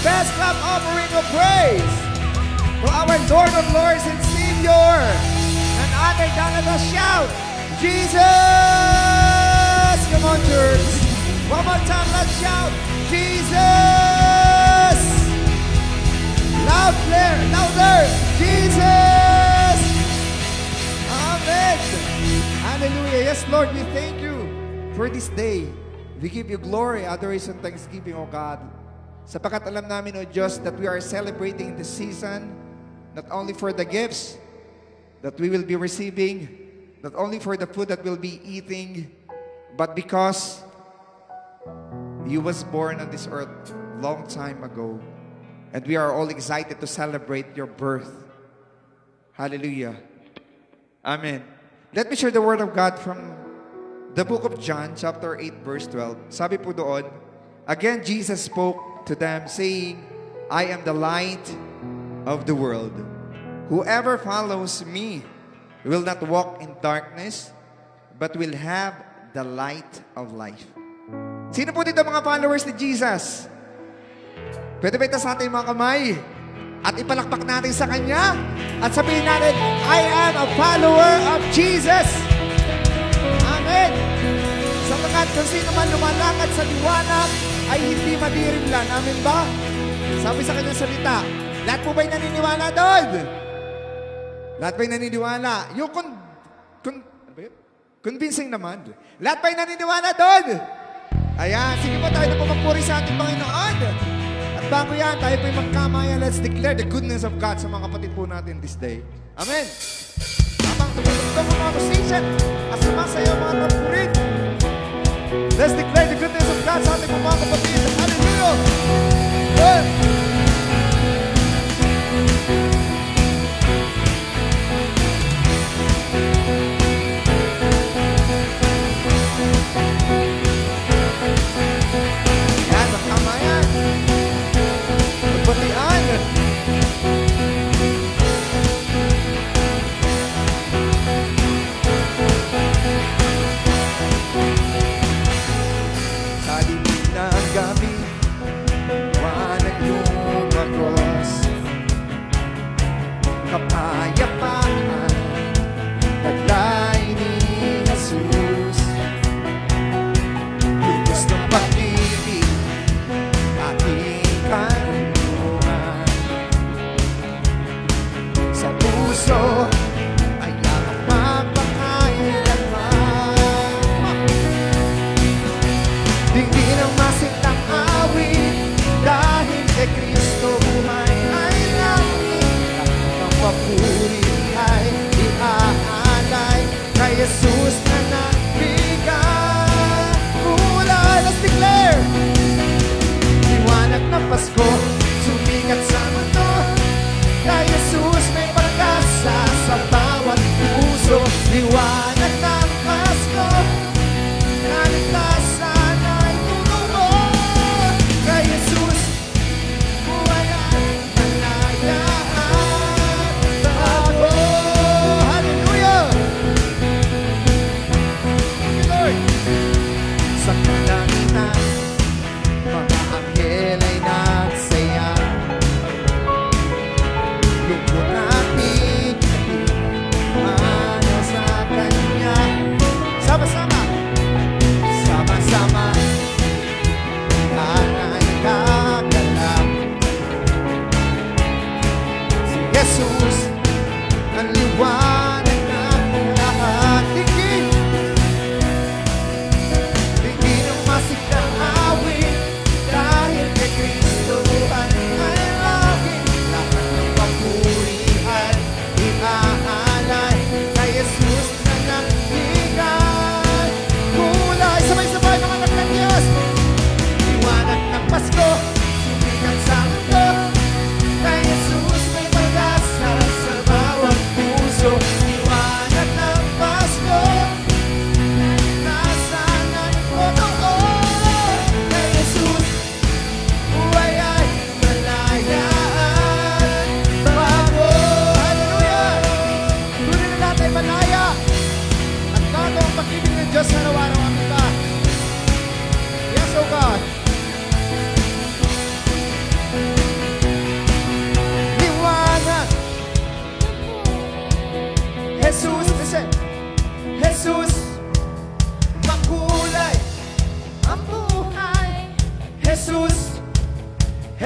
best clap offering of praise to our Lord of Lords and Savior. None other than a shout, Jesus! Come on, church. One more time, let's shout, Jesus! Louder, Jesus! Amen. Hallelujah. Yes, Lord, we thank you for this day. We give you glory, adoration, thanksgiving, O God. Sapagkat alam namin, O Diyos, that we are celebrating this season, not only for the gifts that we will be receiving, not only for the food that we'll be eating, but because you was born on this earth long time ago. And we are all excited to celebrate your birth. Hallelujah. Amen. Let me share the word of God from the book of John, chapter 8, verse 12. Sabi po doon, again, Jesus spoke to them, saying, I am the light of the world. Whoever follows me will not walk in darkness, but will have the light of life. Sino po dito mga followers ni Jesus? Pwede ba ito sa ating mga kamay? At ipalakpak natin sa Kanya at sabihin natin, I am a follower of Jesus. Amen. Sapagkat kung sino man lumalakad sa liwanag ay hindi madirimlan. Amen ba? Sabi sa Kanyang salita, lahat po ba'y naniniwala doon? Lahat ba'y naniniwala? Yung convincing naman. Lahat ba'y naniniwala doon? Ayan, sige po tayo na pumapuri sa ating Panginoon. At bago yan, tayo po'y magkamaya. Let's declare the goodness of God sa mga kapatid po natin this day. Amen. Habang tumutugtog ang mga musician at sumasayaw mga tampurin. Let's declare the goodness of God sa ating mga kapatid. Hallelujah! Good! Yan, magkamayan. Magbatian. Sa dilim na gabi, wanag lumagos. Kapayapaan, taglay ni Jesus. Lubos ng pag-ibig, ating kanungan. Sa puso ay yakap magpakailanman. Hindi ng masintang awit, dahil kay Kristo buhay ay langit. Ang papuri ay iaalay kay Jesus na nagbigay. Kulay, let's declare! Liwanag ng Pasko, sumikat sa mundo. Kay Jesus may pag-asa sa bawat puso. Liwanag ng Pasko, kaligtasan ay tutubo.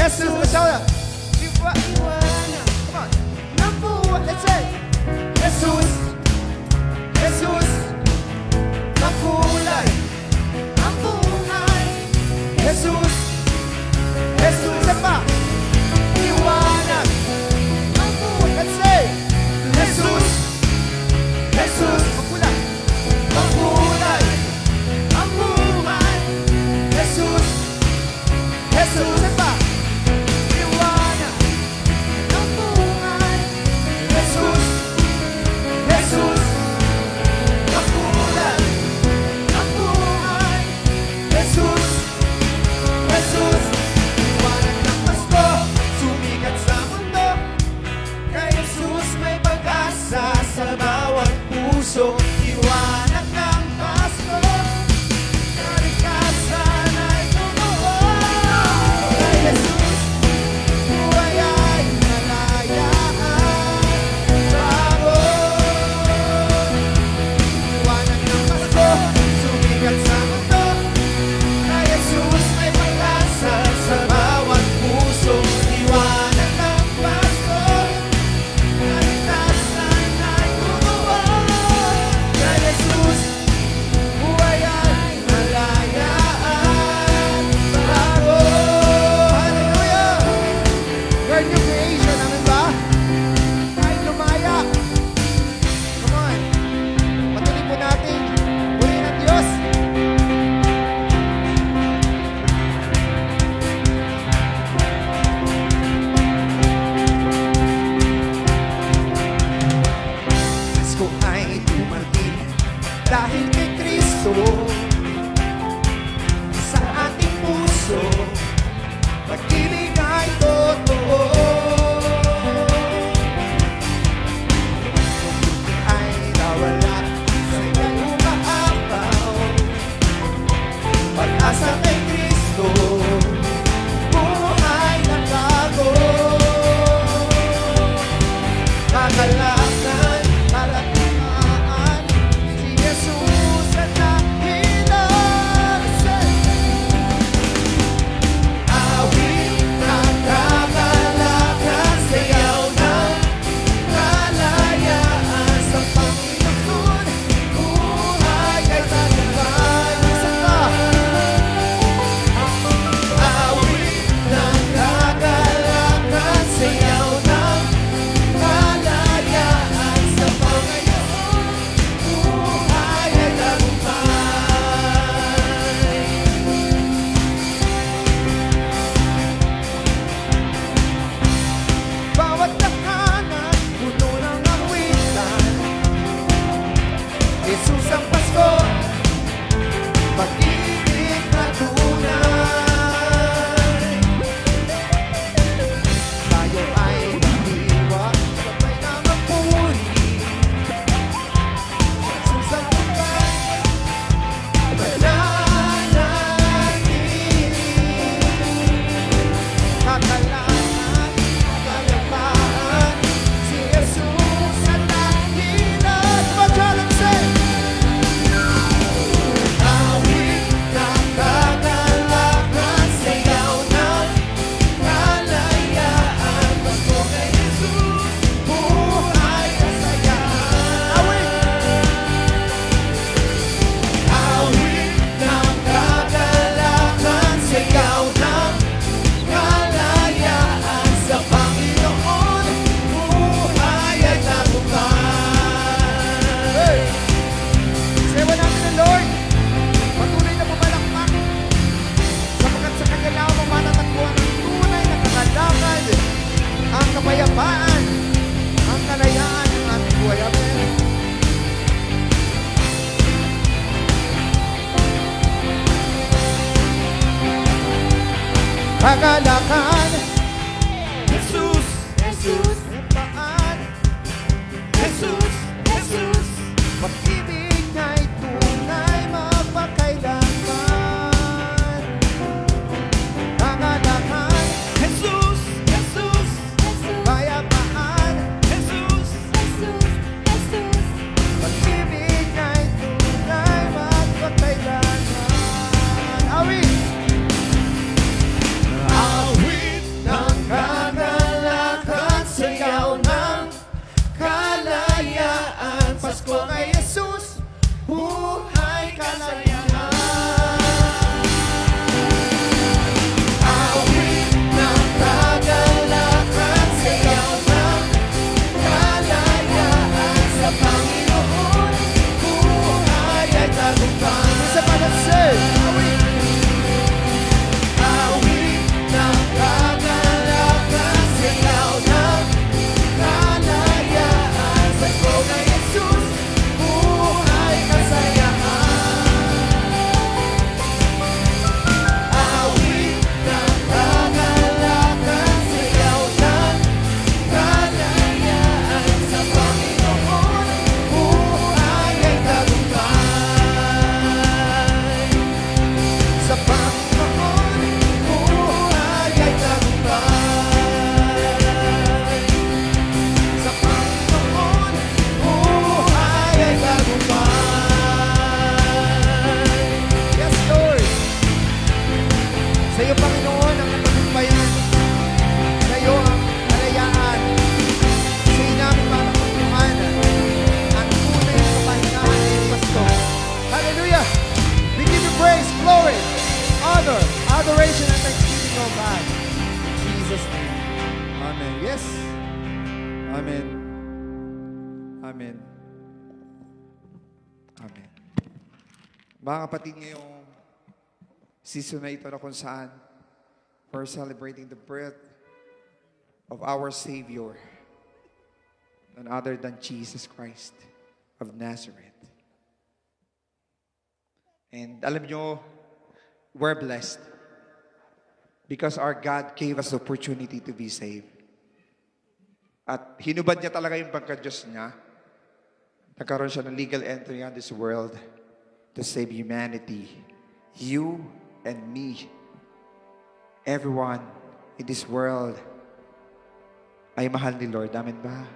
Jesus. Let's shout it. Iwanan. Come on. Number one. Let's say. Jesus. Jesus. Makulay. Ang buhay. Jesus. Jesus. Isa pa. Iwanan. Ang buhay. Let's say. Jesus. Jesus. Makulay. Makulay. Ang buhay. Jesus. Jesus. Isa pa. Iwanan. Ang buhay. Jesus. Jesus. Makulay. Ang buhay. Jesus. Jesus. Iwanan ng Pasko, sumikat sa mundo. Kay Jesus may pag-asa sa bawat puso. Iwanan ng Pasko, kalikasan ay tumuo. Kay Jesus, buhay ay malayaan. Bago. Iwanan ng Pasko, sumikat sa mundo. Kay Jesus may pag-asa sa bawat puso. Iwanan ng Pasko, kalikasan ay tumuo. Kay Jesus, buhay ay malayaan. Bago. Hallelujah! We're new creation, amen ba? Kahit lumaya. Come on. Patuloy po natin. Purihin ang Diyos. Pasko ay dumating dahil kay Kristo sa ating puso. Pag-ibig ay totoo. Ay nawala sa iyong umaapaw. Pag-asa kay Kristo, buhay na bago. Kakalakan, kalatamaan, si Jesus ang dahilan. Awit ng kakalakan, sayaw ng kalayaan sa Panginoon. Buhay ay tagumpay. Isa pa. Awit ng kakalakan, sayaw ng kalayaan sa Panginoon. Buhay ay tagumpay. Bawat tahanan, puno ng awitan. Jesus ang Pasko, pag-ibig na tunay. Tayo ay naniwa, sabay na magpuri. Jesus ang Pagkay, mananatili. Kakalakan, kalapaan, si Jesus ang dahilan. Mag-challenge say, awit ng kakalakan, sayaw ng kalayaan. Pasko kay Jesus, buhay at saya. Awit ng kakalakan, sayaw ng kalayaan sa Panginoon. Buhay at tagumpay. Sewa natin ang Lord. Patuloy na pumalakpak. Sapagkat sa Kanya lang mo matatagpuan ang tunay na kagalakan, ang kapayapaan, ang kalayaan ng ating buhay. Amen. Kagalakan, Jesus, Jesus, paan, Jesus, Jesus, pag-ibig na'y tunay mapakailanman. Kagalakan, Jesus, Jesus, bayapaan, Jesus, pag-ibig na'y tunay mapakailanman. Awit Sa iyo, Panginoon, ang katagumpayan. Sa iyo ang kalayaan. Sa iyo namin matagumpahan ang tunay na kapahingahan ng iyong pasto. Hallelujah! We give you praise, glory, honor, adoration, and thanksgiving, O God. In Jesus' name. Amen. Yes. Amen. Amen. Amen. Mga kapatid, ngayong season na ito na kung saan we're celebrating the birth of our Savior, none other than Jesus Christ of Nazareth. And alam nyo, we're blessed because our God gave us the opportunity to be saved. At hinubad niya talaga yung pagka-Diyos niya. Nagkaroon siya ng legal entry on this world to save humanity. You and me. Everyone in this world ay mahal ni Lord. Amen ba?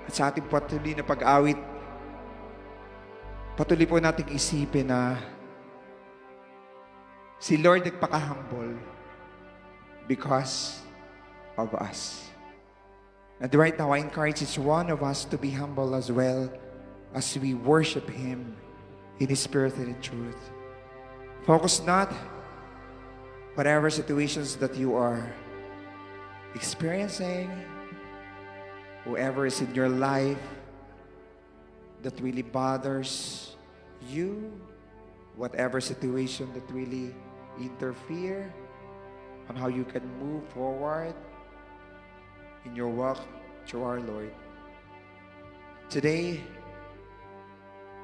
At sa ating patuloy na pag-awit, patuloy po nating isipin na si Lord nagpaka-humble because of us. And right now, I encourage each one of us to be humble as well as we worship Him in His spirit and in truth. Focus not whatever situations that you are experiencing, whoever is in your life that really bothers you, whatever situation that really interfere on how you can move forward in your walk to our Lord. Today,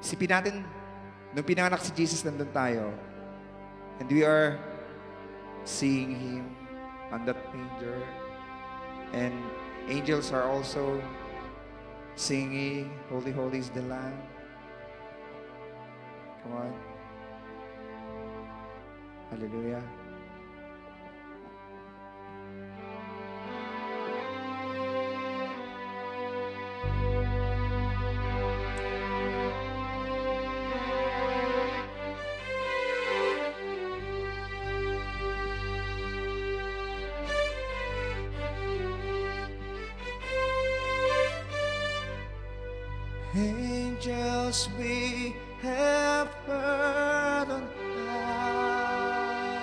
isipin natin, nung pinanganak si Jesus, nandun tayo. And we are seeing Him on that manger. And angels are also singing, Holy, Holy is the Lamb. Come on. Hallelujah. Angels we have heard on high,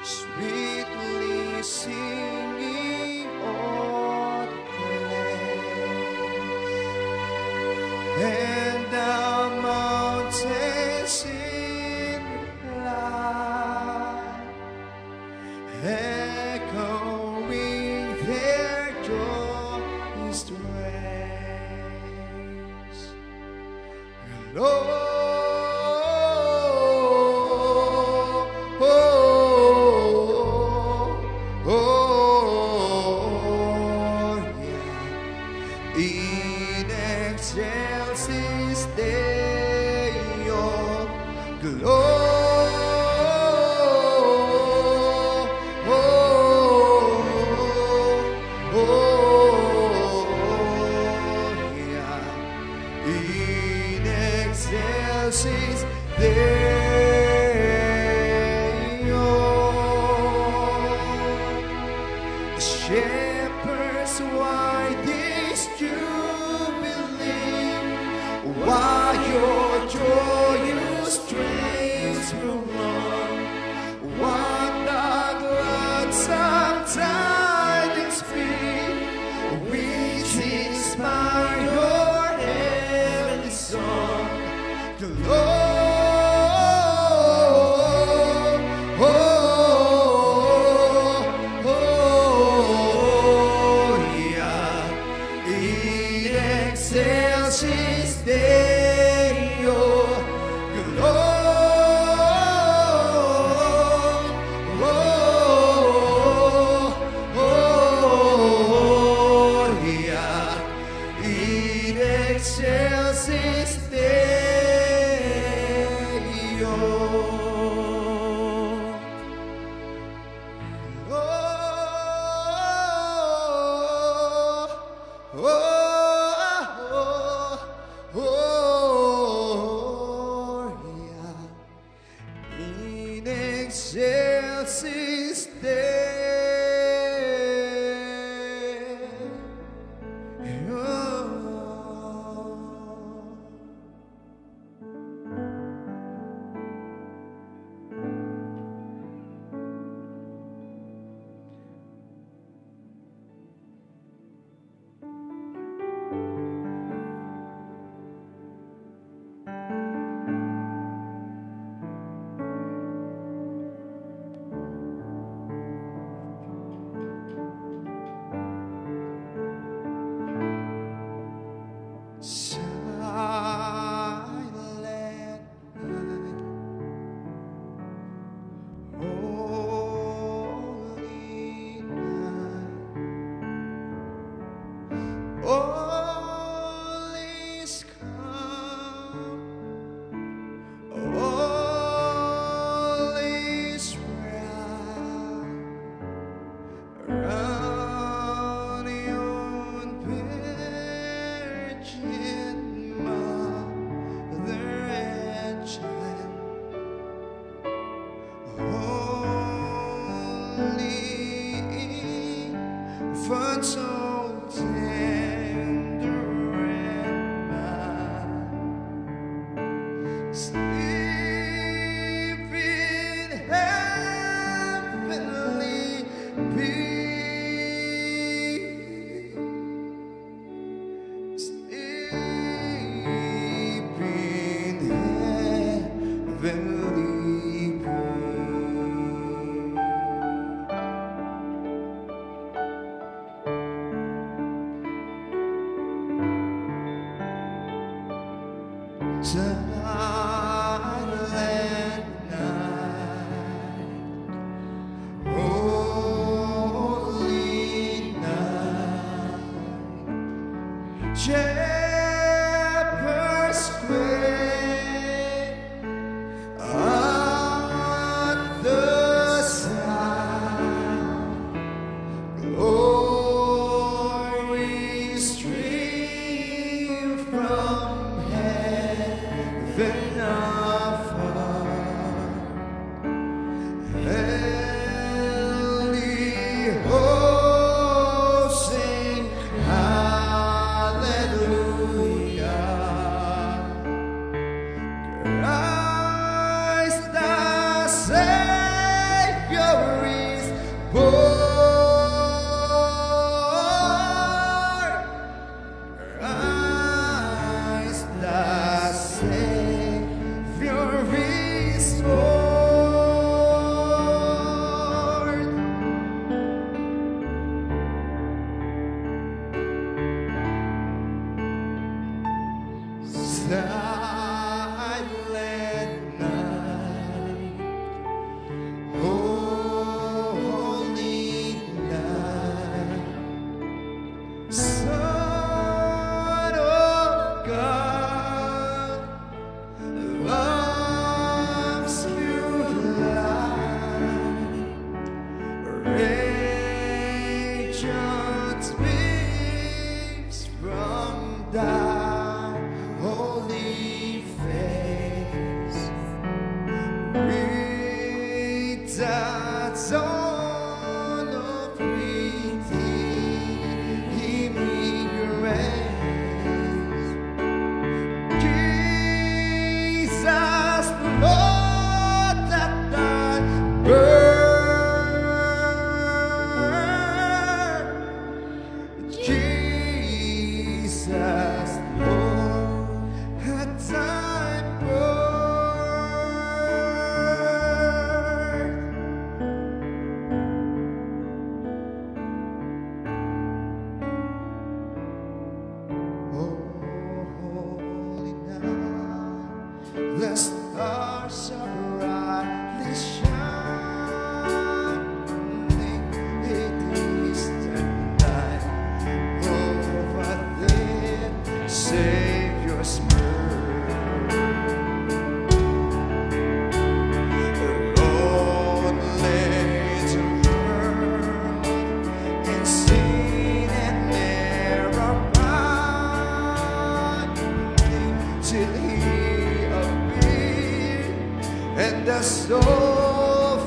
sweetly singing all the praise, and the mountains in reply, echoing their joyous strains. Lord, yeah. In excelsis Excelsis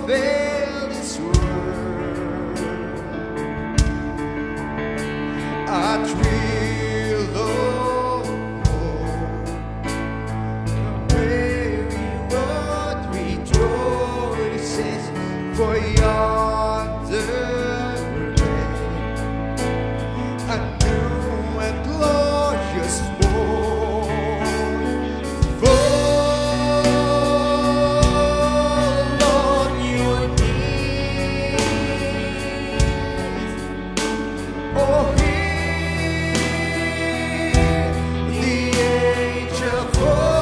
fulfill His word. A thrill of hope, weary world rejoices, for yonder a new and glorious morn. Fall on your knees, oh, hear the angel voices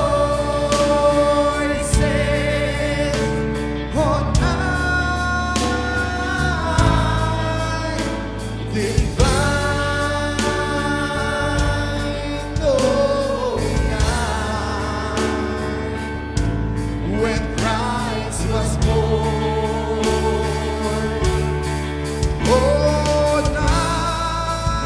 on high, divine, oh, night, when Christ was born. Oh, night,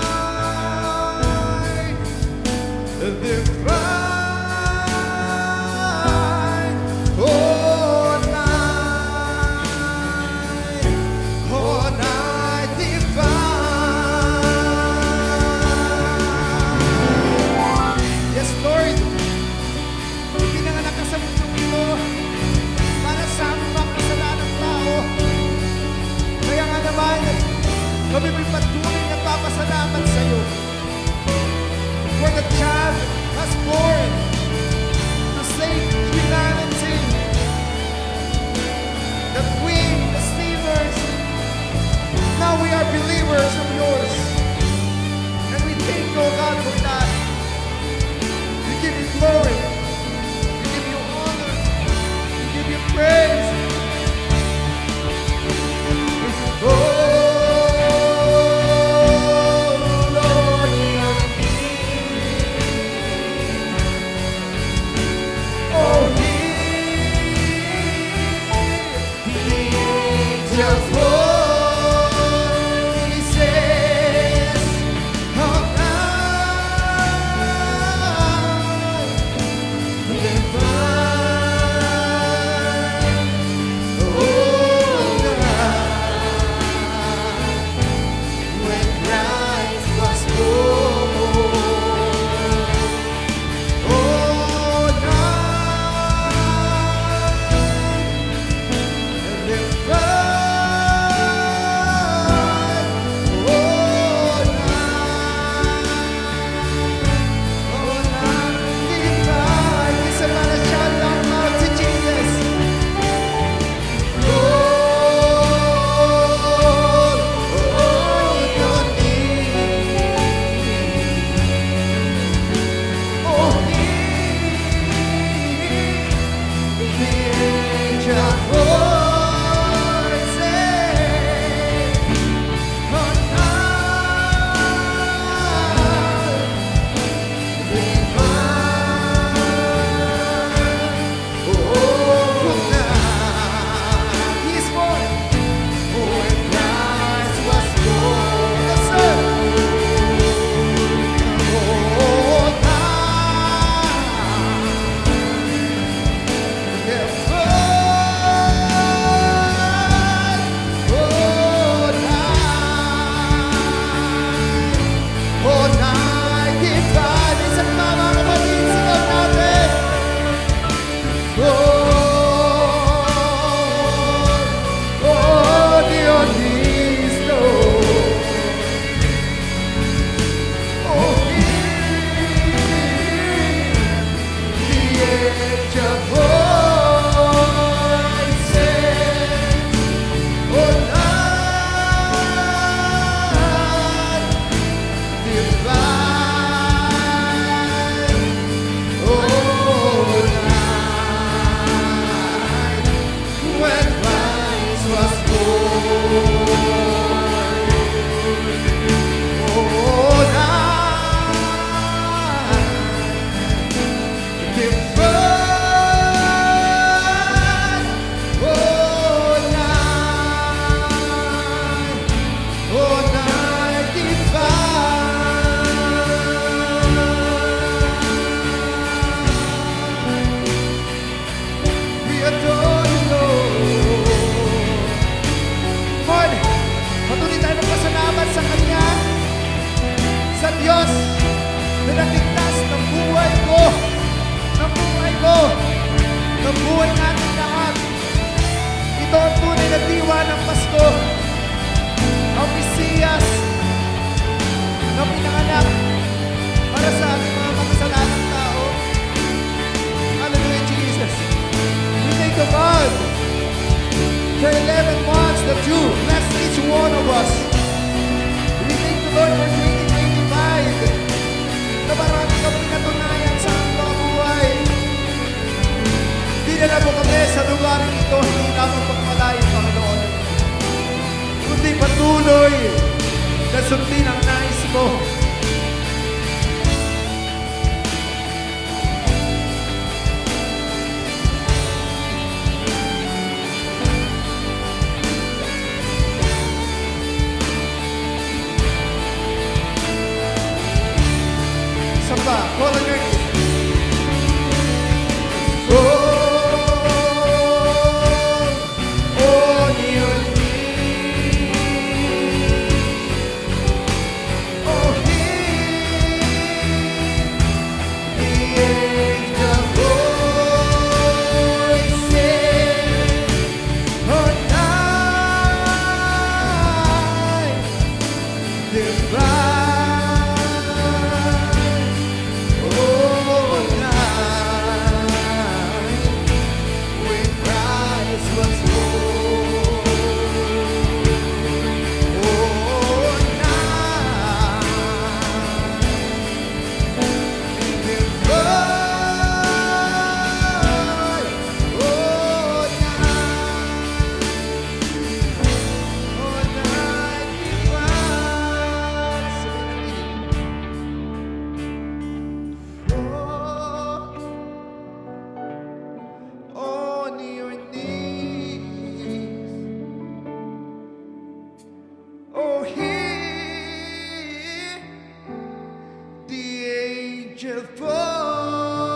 divine, oh, night, divine. Yes, Lord, pinanganak ka sa mundong ito para sa aming mga kasalanang tao. Kaya nga naman, kami may patuloy na papasalamat sa iyo. For the child has born to save humanity, that we, the sinners, now we are believers of yours. And we thank you, O God, for that. We give you glory. We give you honor. We give you praise. Oh, Lord, you're oh, hear the angels' voices on high, divine, oh, night, when Christ was born. Oh, night, divine, sa diwa ng Pasko, ang Mesiyas na pinanganak para sa ating mga makasalanang tao. Hallelujah, Jesus. We thank you, God, for 11 months that you blessed each one of us. We thank you, Lord, for 2025 na marami kang pinatunayan sa aming mga buhay. Dinala mo kami sa lugar ito, hindi lamang pagpalain, Panginoon, kundi patuloy na sundin ang nais mo. Samba, call on your name. On your knees. Oh, hear the angel voices. Oh, night divine.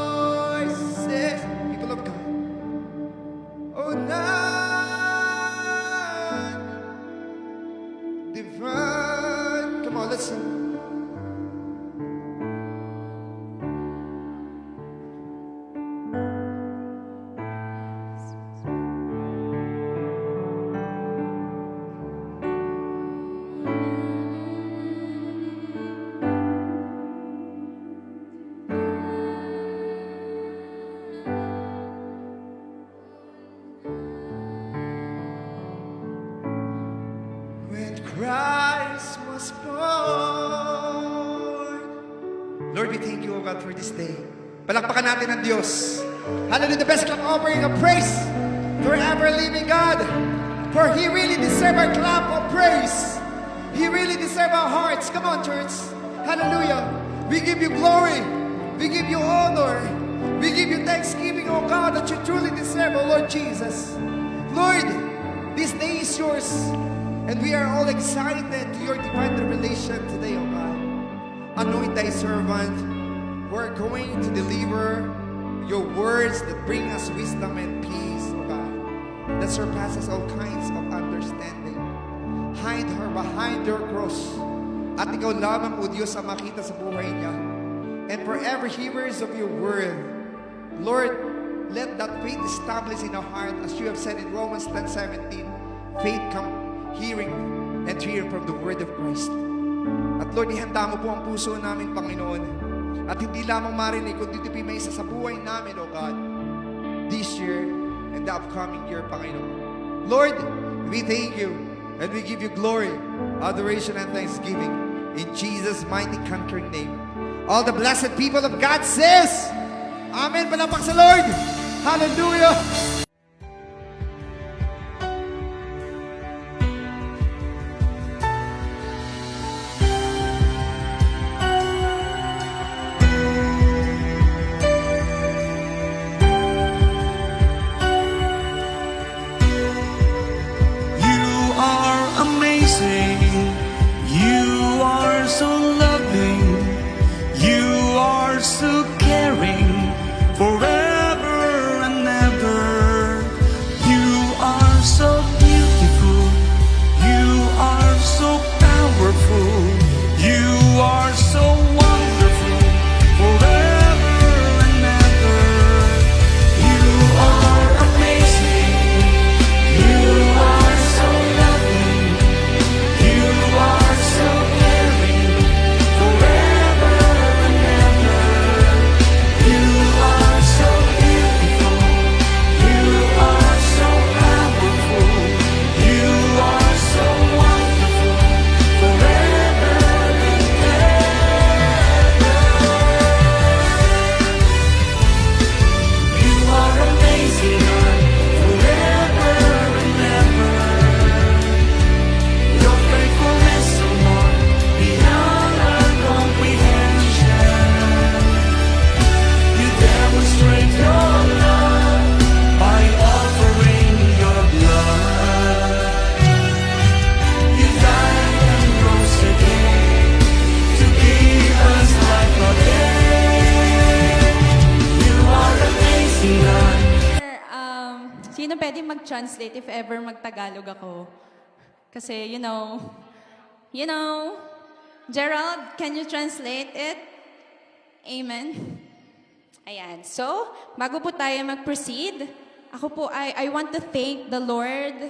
Voices, people of God. Oh, night divine. Come on, let's sing. Christ was born. Lord, we thank you, O God, for this day. Palakpakan natin ang Diyos. Hallelujah, the best clap offering of praise for ever living God. For He really deserves our clap of praise. He really deserves our hearts. Come on, church. Hallelujah. We give you glory. We give you honor. We give you thanksgiving, O God, that you truly deserve, O Lord Jesus. Lord, this day is yours. And we are all excited to your divine revelation today, O God. Anoint thy servant. We're going to deliver your words that bring us wisdom and peace, O God, that surpasses all kinds of understanding. Hide her behind your cross. At ikaw lamang, O Diyos, ang makita sa buhay niya. And for every hearers of your word, Lord, let that faith establish in our heart, as you have said in Romans 10:17, faith come hearing and hearing from the word of Christ. At Lord, ihanda mo po ang puso namin, Panginoon. At hindi lamang marinig, kundi ito may isa sa buhay namin, O God, this year and the upcoming year, Panginoon. Lord, we thank you and we give you glory, adoration, and thanksgiving in Jesus' mighty conquering name. All the blessed people of God says, Amen. Palakpak sa Lord. Hallelujah. Forever and ever, you are so beautiful, you are so powerful, you are so wonderful. Forever and ever, you are amazing, you are mag-translate if ever mag-Tagalog ako. Kasi, Gerald, can you translate it? Amen. Ayan. So, bago po tayo mag-proceed, I want to thank the Lord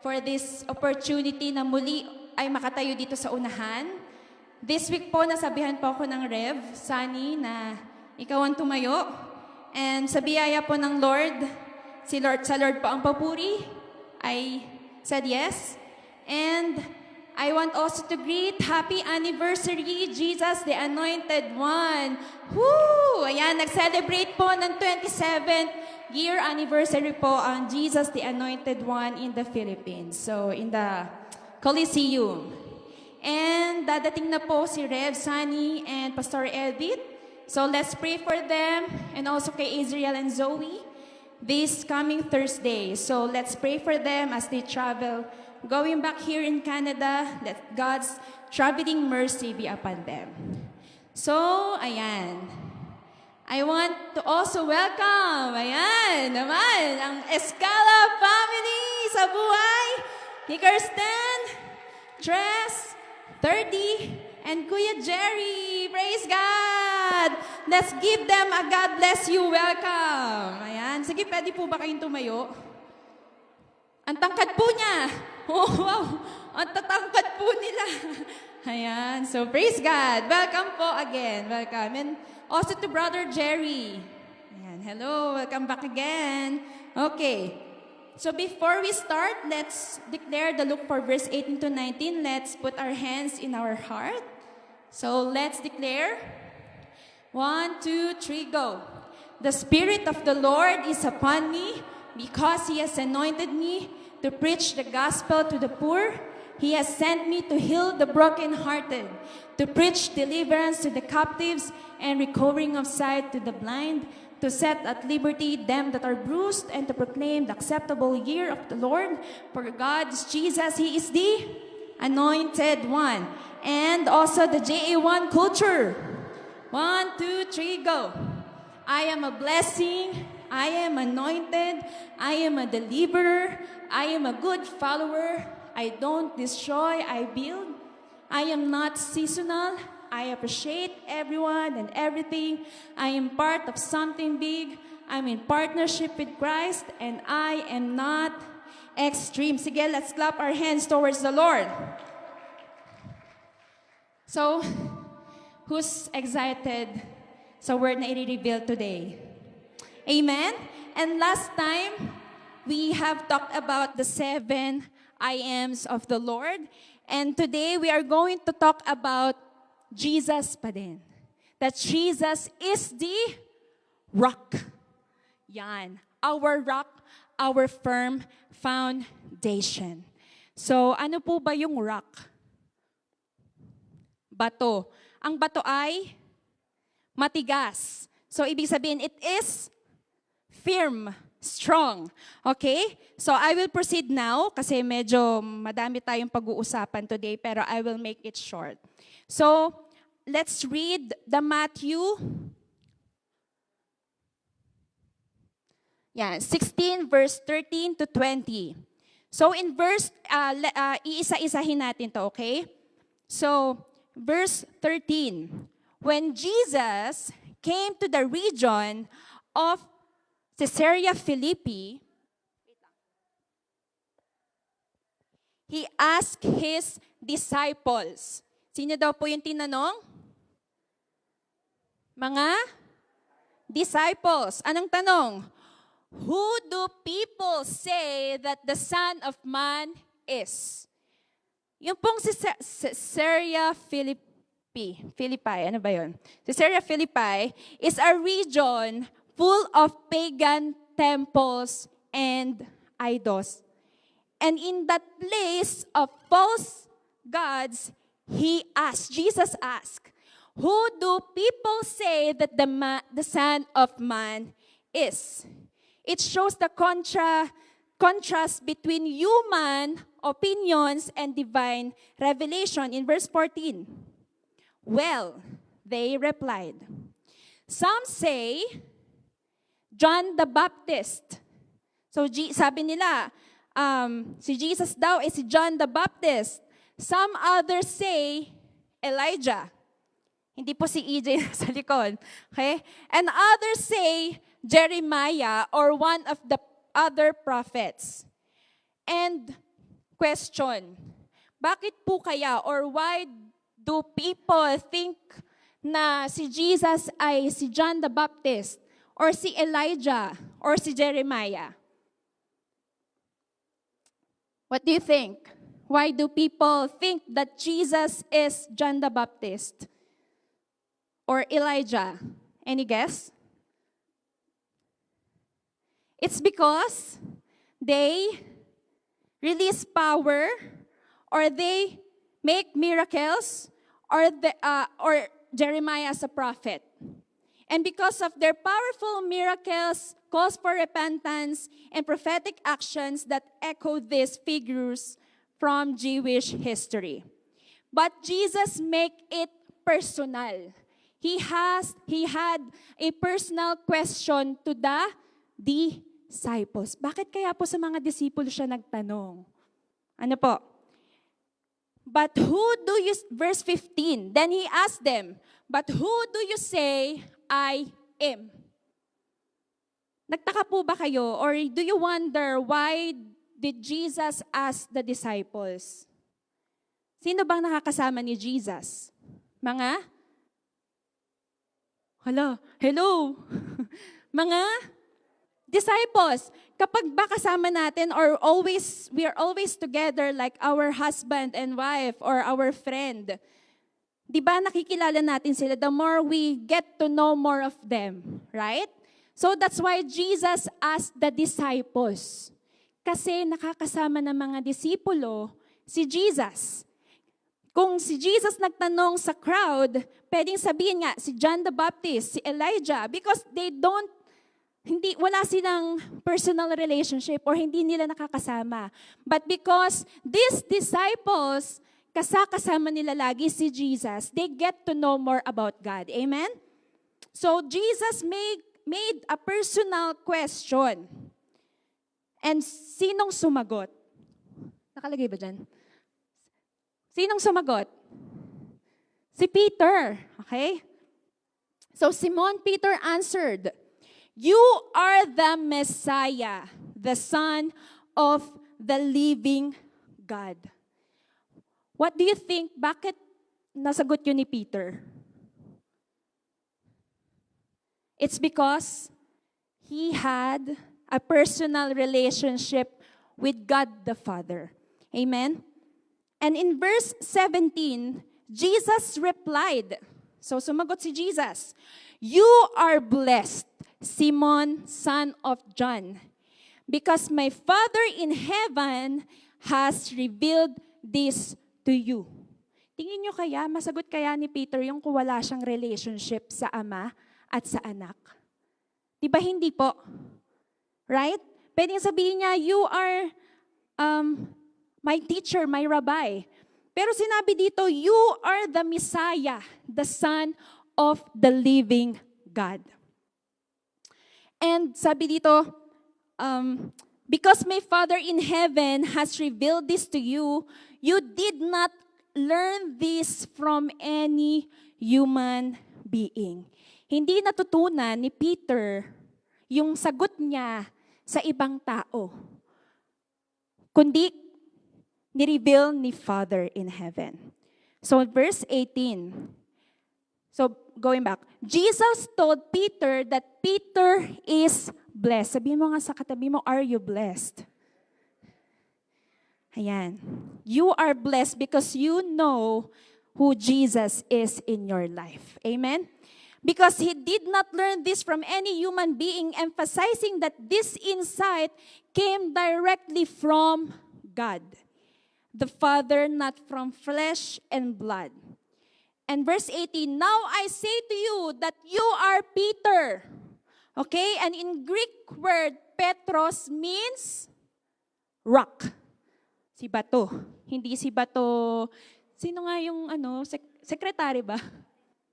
for this opportunity na muli ay makatayo dito sa unahan. This week po, nasabihan po ako ng Rev, Sunny, na ikaw ang tumayo. And sa biyaya po ng Lord, sa Lord po ang papuri, I said yes. And I want also to greet happy anniversary, Jesus, the Anointed One. Woo! Ayan, nag-celebrate po ng 27th year anniversary po ang Jesus, the Anointed One in the Philippines. So, in the Coliseum. And dadating na po si Rev Sunny and Pastor Edith. So, let's pray for them and also kay Israel and Zoe this coming Thursday. So, let's pray for them as they travel going back here in Canada. Let God's traveling mercy be upon them. So, ayan. I want to also welcome, ayan naman, ang Escala family sa buhay. Ni Kirsten, Tress, 30, and Kuya Jerry. Praise God! Let's give them a God bless you welcome. Ayan. Sige, pwede po ba kayong tumayo? Ang tangkad po niya. Oh, wow. Ang tatangkad po nila. Ayan. So, praise God. Welcome po again. Welcome. And also to Brother Jerry. Ayan. Hello. Welcome back again. Okay. So, before we start, let's declare the Luke 4 verse 18 to 19. Let's put our hands in our heart. So, let's declare. 1, 2, 3, go. The Spirit of the Lord is upon me because He has anointed me to preach the gospel to the poor. He has sent me to heal the brokenhearted, to preach deliverance to the captives and recovering of sight to the blind, to set at liberty them that are bruised, and to proclaim the acceptable year of the Lord. For God is Jesus, He is the Anointed One. And also the JA1 culture. 1, 2, 3, go. I am a blessing. I am anointed. I am a deliverer. I am a good follower. I don't destroy, I build. I am not seasonal. I appreciate everyone and everything. I am part of something big. I'm in partnership with Christ, and I am not extreme. Sige, let's clap our hands towards the Lord. So, who's excited sa word na i-reveal today? Amen? And last time, we have talked about the 7 I ams of the Lord. And today, we are going to talk about Jesus pa din. That Jesus is the rock. Yan. Our rock, our firm foundation. So, ano po ba yung rock? Bato. Ang bato ay matigas. So, ibig sabihin, it is firm, strong. Okay? So, I will proceed now kasi medyo madami tayong pag-uusapan today, pero I will make it short. So, let's read the Matthew 16 verse 13 to 20. So, in verse, iisa-isahin natin to, okay? So, verse 13. When Jesus came to the region of Caesarea Philippi, He asked His disciples. Sino daw po yung tinanong? Mga disciples. Anong tanong? Who do people say that the Son of Man is? Yung pong Caesarea Philippi, ano ba yun? Caesarea Philippi is a region full of pagan temples and idols. And in that place of false gods, Jesus asked, who do people say that the Son of Man is? It shows the contrast between human opinions and divine revelation in verse 14. Well, they replied, some say John the Baptist, So sabi nila, si Jesus daw is si John the Baptist. Some others say Elijah. Hindi po si EJ sa likod. Okay? And others say Jeremiah or one of the other prophets. And question, bakit po kaya or why do people think na si Jesus ay si John the Baptist or si Elijah or si Jeremiah? What do you think? Why do people think that Jesus is John the Baptist or Elijah? Any guess? It's because they release power or they make miracles or Jeremiah as a prophet. And because of their powerful miracles, calls for repentance and prophetic actions that echo these figures from Jewish history. But Jesus make it personal. He had a personal question to the disciples. Bakit kaya po sa mga disipulo siya nagtanong? Ano po? But who do you, verse 15, then he asked them, but who do you say I am? Nagtaka po ba kayo? Or do you wonder why did Jesus ask the disciples? Sino bang nakakasama ni Jesus? Hello? Mga disciples. Kapag ba kasama natin or we are always together like our husband and wife or our friend, di ba nakikilala natin sila the more we get to know more of them, right? So that's why Jesus asked the disciples. Kasi nakakasama ng mga disipulo si Jesus. Kung si Jesus nagtanong sa crowd, pwedeng sabihin nga si John the Baptist, si Elijah, because wala silang personal relationship or hindi nila nakakasama. But because these disciples, kasama nila lagi si Jesus, they get to know more about God. Amen? So Jesus made a personal question. And sinong sumagot? Nakalagay ba dyan? Sinong sumagot? Si Peter. Okay? So Simon Peter answered, "You are the Messiah, the Son of the living God." What do you think? Bakit nasagot yun ni Peter? It's because he had a personal relationship with God the Father. Amen? And in verse 17, Jesus replied, so sumagot si Jesus, "You are blessed, Simon, son of John, because my Father in heaven has revealed this to you." Tingin nyo kaya, masagot kaya ni Peter yung kung wala siyang relationship sa Ama at sa Anak? Di ba hindi po? Right? Pwedeng sabihin niya, "You are my teacher, my rabbi." Pero sinabi dito, "You are the Messiah, the Son of the living God." And sabi dito, "Because my Father in heaven has revealed this to you, you did not learn this from any human being." Hindi natutunan ni Peter yung sagot niya sa ibang tao, kundi ni-reveal ni Father in heaven. So verse 18. So going back, Jesus told Peter that Peter is blessed. Sabihin mo nga sa katabi mo, "Are you blessed?" Ayan. You are blessed because you know who Jesus is in your life. Amen? Because he did not learn this from any human being, emphasizing that this insight came directly from God, the Father, not from flesh and blood. And verse 18, "Now I say to you that you are Peter." Okay? And in Greek word, Petros means rock. Si bato. Hindi si bato. Sino nga yung sekretary ba?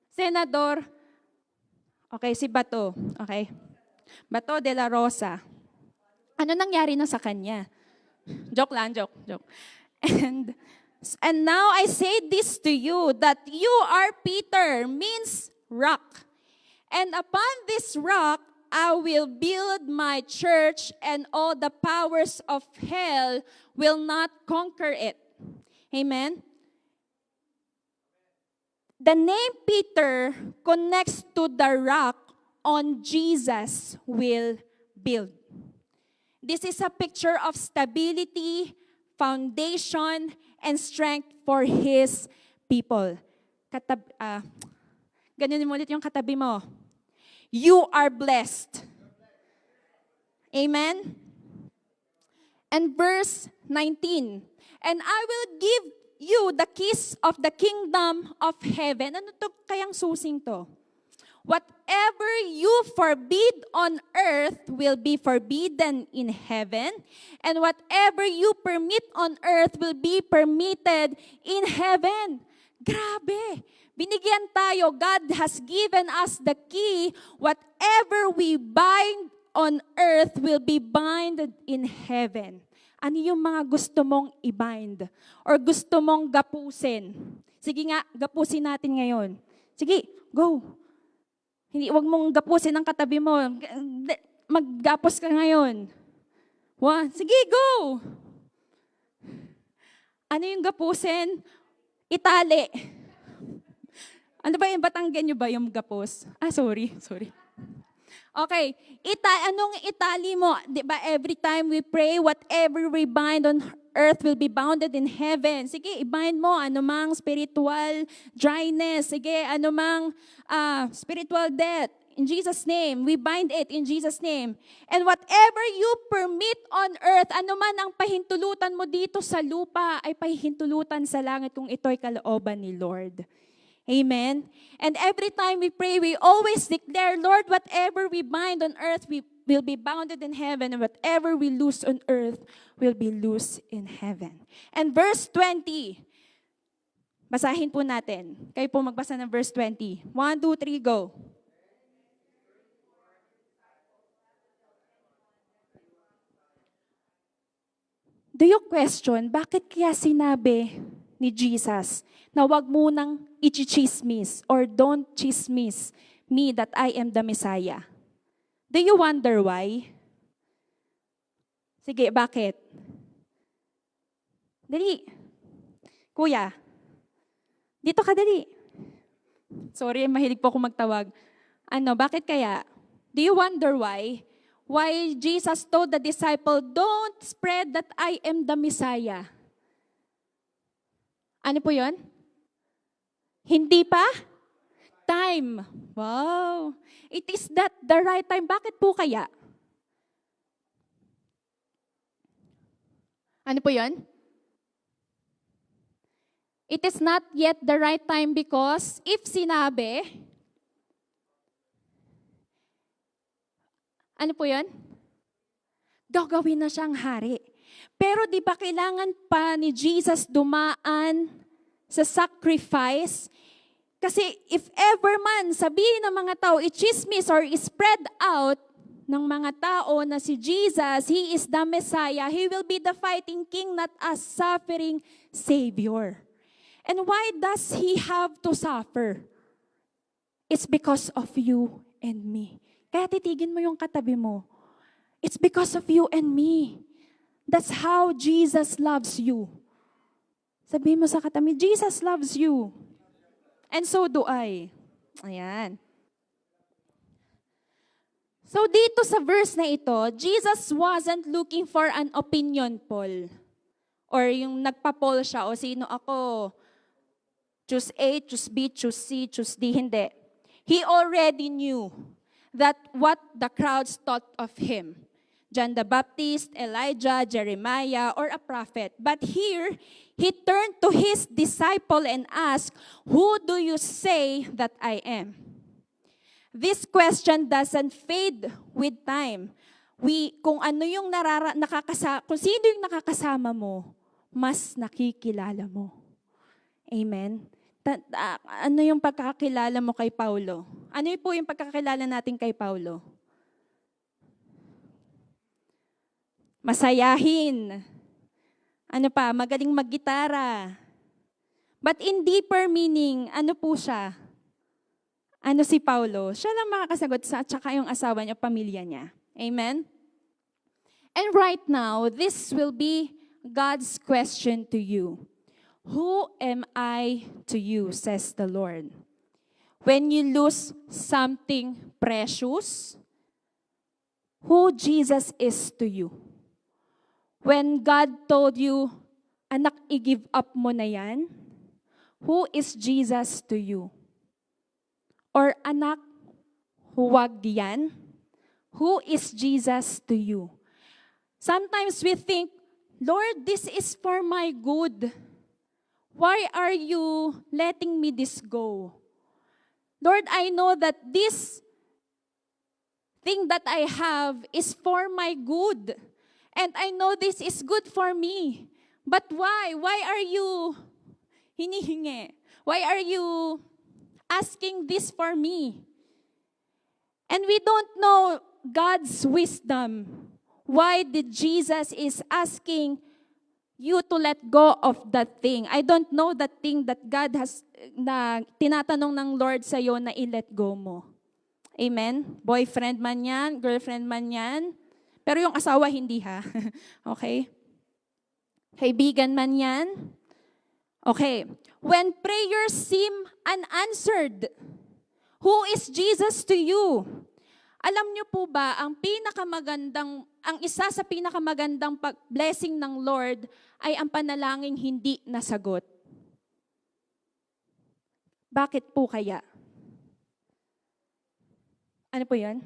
Senador. Okay, si Bato. Okay. Bato de la Rosa. Ano nangyari na sa kanya? Joke lang, joke. And now I say this to you, that you are Peter, means rock. And upon this rock, I will build my church, and all the powers of hell will not conquer it. Amen? The name Peter connects to the rock on Jesus will build. This is a picture of stability, foundation, and strength for His people. Ganunin mo ulit yung katabi mo. You are blessed. Amen? And verse 19. And I will give you the keys of the kingdom of heaven. Ano to kayang susing to? Whatever you forbid on earth will be forbidden in heaven, and whatever you permit on earth will be permitted in heaven. Grabe! Binigyan tayo, God has given us the key. Whatever we bind on earth will be binded in heaven. Ano yung mga gusto mong i-bind? Or gusto mong gapusin? Sige nga, gapusin natin ngayon. Sige, go. Wag mong gapusin ang katabi mo. Maggapos ka ngayon. Sige, go. Ano yung gapusin? Itali. Ano ba yung Batanggen nyo ba yung gapos? Sorry. Okay. Anong itali mo? Diba every time we pray, whatever we bind on earth will be bounded in heaven. Sige, i-bind mo anumang spiritual dryness. Sige, anumang spiritual death. In Jesus' name, we bind it in Jesus' name. And whatever you permit on earth, anuman ang pahintulutan mo dito sa lupa, ay pahintulutan sa langit kung ito'y kalooban ni Lord. Amen? And every time we pray, we always declare, Lord, whatever we bind on earth will be bounded in heaven, and whatever we loose on earth will be loose in heaven. And verse 20, basahin po natin. Kayo po magbasa ng verse 20. 1, 2, 3, go. Do you question, bakit kaya sinabi ni Jesus na wag mo nang i-chismis or don't chismis me that I am the Messiah? Do you wonder why? Sige, bakit? Dali. Kuya, dito ka dali. Sorry, mahilig po ako magtawag. Bakit kaya? Do you wonder why? Why Jesus told the disciple, don't spread that I am the Messiah. Ano po yun? Hindi pa? Time. Wow. It is that the right time. Bakit po kaya? Ano po yun? It is not yet the right time because if sinabi, ano po yun? Gagawin na siyang hari. Pero di ba kailangan pa ni Jesus dumaan sa sacrifice? Kasi if ever man sabihin ng mga tao, i-chismis or i-spread out ng mga tao na si Jesus, He is the Messiah, He will be the fighting King, not a suffering Savior. And why does He have to suffer? It's because of you and me. Kaya titigin mo yung katabi mo. It's because of you and me. That's how Jesus loves you. Sabihin mo sa katabi, Jesus loves you. And so do I. Ayan. So dito sa verse na ito, Jesus wasn't looking for an opinion poll. Or yung nagpa-poll siya, o sino ako? Choose A, choose B, choose C, choose D. Hindi. He already knew that what the crowds thought of him. John the Baptist, Elijah, Jeremiah, or a prophet. But here, he turned to his disciple and asked, who do you say that I am? This question doesn't fade with time. Kung ano yung kung sino yung nakakasama mo, mas nakikilala mo. Amen? Ano yung pagkakilala mo kay Paulo? Ano po yung pagkakilala natin kay Paulo? masayahin. Ano pa? Magaling maggitara. But in deeper meaning, ano po siya? Ano si Paulo? Siya lang makakasagot sa tsaka yung asawa niya, pamilya niya. Amen? And right now, this will be God's question to you. Who am I to you, says the Lord? When you lose something precious, who Jesus is to you? When God told you, anak, i-give up mo na yan, who is Jesus to you? Or anak, huwag yan, who is Jesus to you? Sometimes we think, Lord, this is for my good. Why are you letting me this go? Lord, I know that this thing that I have is for my good. And I know this is good for me. But why? Why are you hinihingi? Why are you asking this for me? And we don't know God's wisdom. Why did Jesus is asking you to let go of that thing? I don't know that thing that God has, na tinatanong ng Lord sa'yo na i-let go mo. Amen? Boyfriend man yan, girlfriend man yan. Pero yung asawa, hindi ha. Okay? Kaibigan man yan. Okay. When prayers seem unanswered, who is Jesus to you? Alam niyo po ba, ang isa sa pinakamagandang blessing ng Lord ay ang panalangin hindi nasagot. Bakit po kaya? Ano po yan?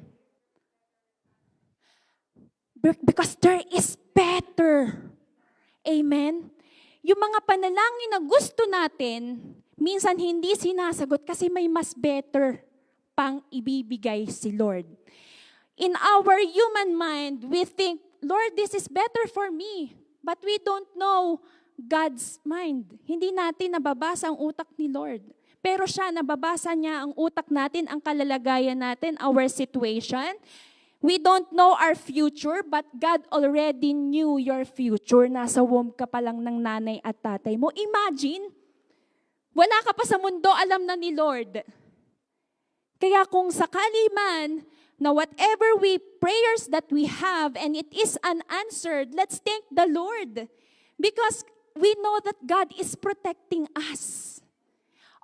Because there is better. Amen? Yung mga panalangin na gusto natin, minsan hindi sinasagot kasi may mas better pang ibibigay si Lord. In our human mind, we think, Lord, this is better for me. But we don't know God's mind. Hindi natin nababasa ang utak ni Lord. Pero siya, nababasa niya ang utak natin, ang kalalagayan natin, our situation. We don't know our future, but God already knew your future. Nasa womb ka pa lang ng nanay at tatay mo. Imagine, wala ka pa sa mundo, alam na ni Lord. Kaya kung sakali man, na whatever prayers that we have and it is unanswered, let's thank the Lord. Because we know that God is protecting us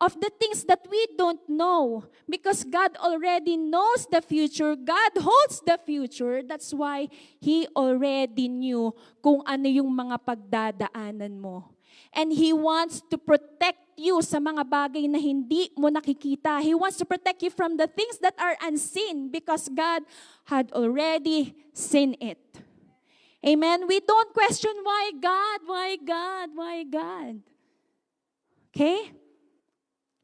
of the things that we don't know. Because God already knows the future. God holds the future. That's why He already knew kung ano yung mga pagdadaanan mo. And He wants to protect you sa mga bagay na hindi mo nakikita. He wants to protect you from the things that are unseen because God had already seen it. Amen? We don't question why God, why God, why God. Okay?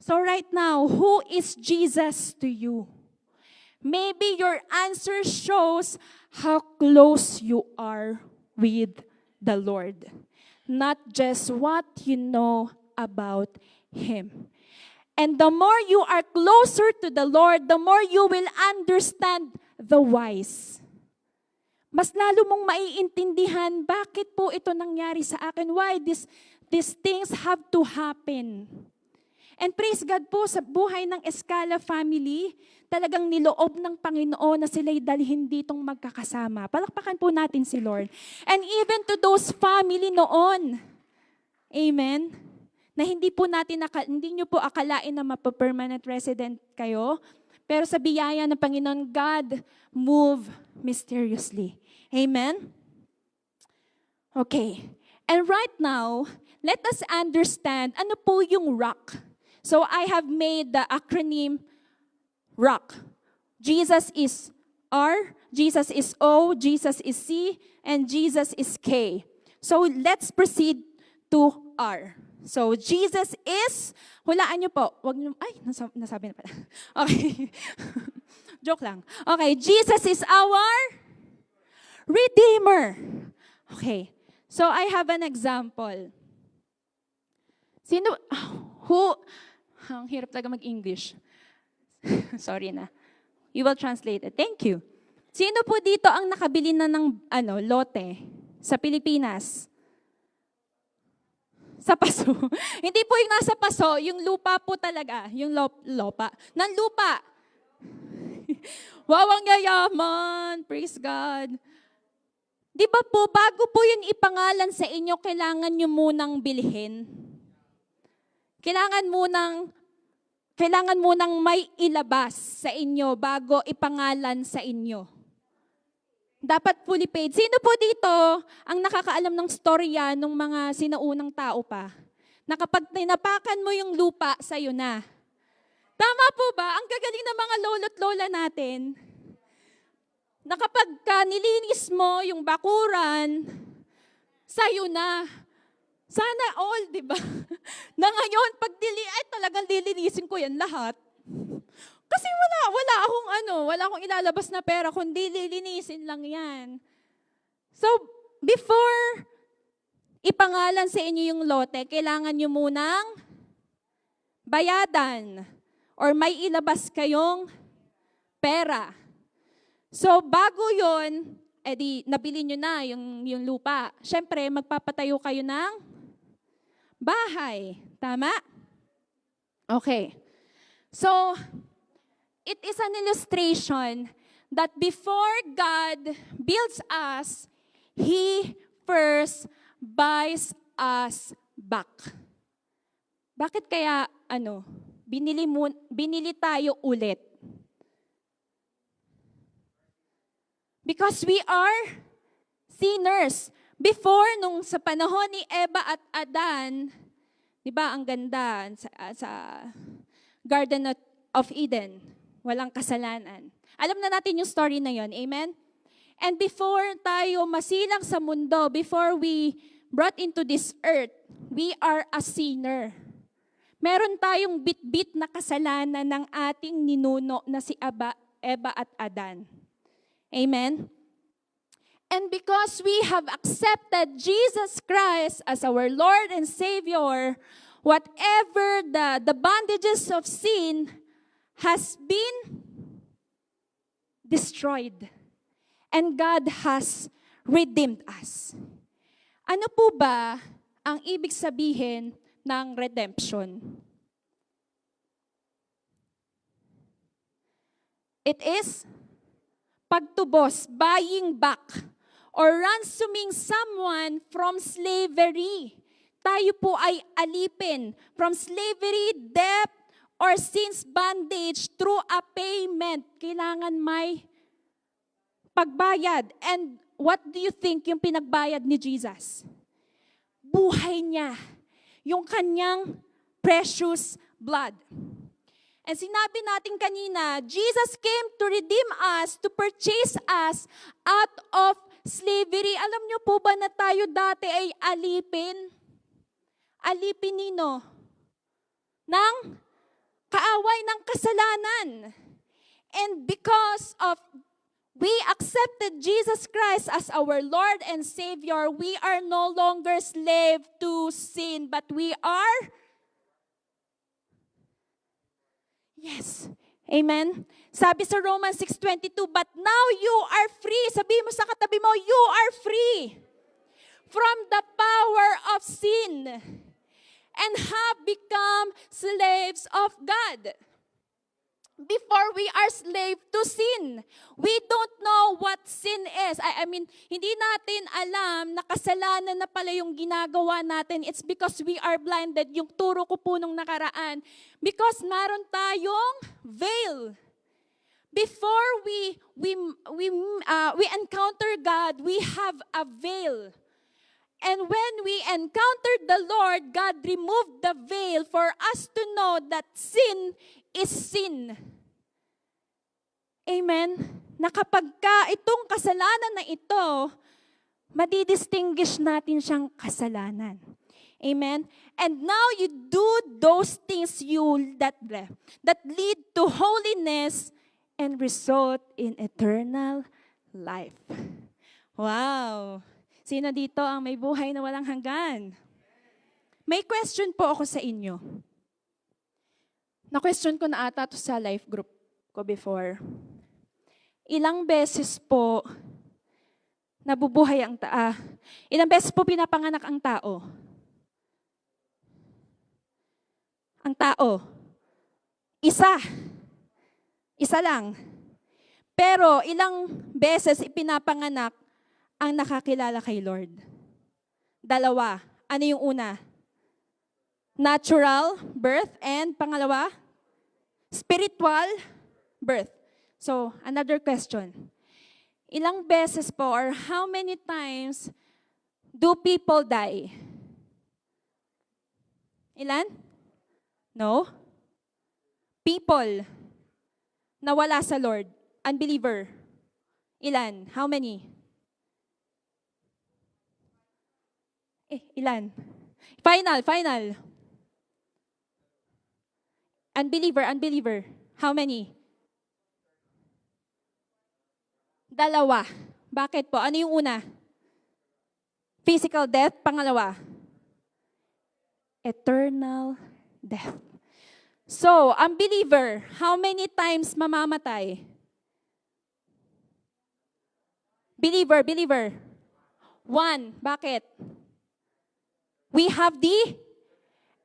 So right now, who is Jesus to you? Maybe your answer shows how close you are with the Lord. Not just what you know about Him. And the more you are closer to the Lord, the more you will understand the whys. Mas lalo mong maiintindihan, bakit po ito nangyari sa akin? Why these things have to happen? And praise God po sa buhay ng Escala family, talagang niloob ng Panginoon na sila'y dalhin ditong magkakasama. Palakpakan po natin si Lord. And even to those family noon, amen, na hindi nyo po akalain na mapapermanent resident kayo, pero sa biyaya ng Panginoon, God move mysteriously. Amen? Okay. And right now, let us understand ano po yung rock. So I have made the acronym ROCK. Jesus is R, Jesus is O, Jesus is C, and Jesus is K. So let's proceed to R. So Jesus is, hulaan niyo po. Wag niyo, nasabi na pala. Okay. Joke lang. Okay, Jesus is our Redeemer. Okay. So I have an example. Ang hirap talaga mag-English. Sorry na. You will translate it. Thank you. Sino po dito ang nakabili na ng lote? sa Pilipinas? Sa paso. Hindi po yung nasa paso, yung lupa po talaga. Yung lupa. Ng lupa. Wow, ang yayaman. Praise God. Di ba po, bago po yun ipangalan sa inyo, kailangan nyo munang bilhin. Kailangan munang may ilabas sa inyo bago ipangalan sa inyo. Dapat fully paid. Sino po dito ang nakakaalam ng storya ng mga sinaunang tao pa? Na kapag tinapakan mo yung lupa, sa'yo na. Tama po ba? Ang gagaling ng mga lolo't lola natin. Na kapag nilinis mo yung bakuran, sa'yo na. Sana all, di ba? Na ngayon, pag talagang lilinisin ko yan lahat. Kasi wala akong ilalabas na pera, kundi lilinisin lang yan. So, before ipangalan sa inyo yung lote, kailangan nyo munang bayadan or may ilabas kayong pera. So, bago yun, edi nabili nyo na yung lupa. Siyempre, magpapatayo kayo ng bahay. Tama? Okay. So, it is an illustration that before God builds us, He first buys us back. Bakit kaya, binili tayo ulit? Because we are sinners. Before, nung sa panahon ni Eva at Adan, di ba, ang ganda sa Garden of Eden. Walang kasalanan. Alam na natin yung story na yon, amen? And before tayo masilang sa mundo, before we brought into this earth, we are a sinner. Meron tayong bit-bit na kasalanan ng ating ninuno na si Eva at Adan. Amen? And because we have accepted Jesus Christ as our Lord and Savior, whatever the bondages of sin has been destroyed. And God has redeemed us. Ano po ba ang ibig sabihin ng redemption? It is pagtubos, buying back, or ransoming someone from slavery. Tayo po ay alipin from slavery, debt, or sin's bondage through a payment. Kailangan may pagbayad. And what do you think yung pinagbayad ni Jesus? Buhay niya. Yung kanyang precious blood. And sinabi natin kanina, Jesus came to redeem us, to purchase us out of slavery. Alam niyo po ba na tayo dati ay alipin? Alipin nino? Ng kaaway ng kasalanan. And because of we accepted Jesus Christ as our Lord and Savior, we are no longer slave to sin, but we are yes. Amen? Sabi sa Romans 6:22, but now you are free. Sabi mo sa katabi mo, you are free from the power of sin and have become slaves of God. Before we are slave to sin, we don't know what sin is. I mean, hindi natin alam na kasalanan na pala yung ginagawa natin. It's because we are blinded. Yung turo ko po nung nakaraan. Because naroon tayong veil. Before we encounter God, we have a veil. And when we encountered the Lord, God removed the veil for us to know that sin is sin. Amen? Na kapag itong kasalanan na ito, madidistinguish natin siyang kasalanan. Amen? And now you do those things that lead to holiness and result in eternal life. Wow! Sino dito ang may buhay na walang hanggan? May question po ako sa inyo. Na-question ko na ata to sa life group ko before. Ilang beses po nabubuhay ang ilang beses po pinapanganak ang tao? Ang tao, isa. Isa lang. Pero ilang beses ipinapanganak ang nakakilala kay Lord? Dalawa. Ano yung una? Natural birth and pangalawa? Spiritual birth. So, another question. Ilang beses po or how many times do people die? Ilan? No? People nawala sa Lord. Unbeliever. Ilan? How many? Ilan? Final. Unbeliever. How many? Dalawa. Bakit po? Ano yung una? Physical death. Pangalawa? Eternal death. So, unbeliever, how many times mamamatay? Believer. One. Bakit? We have the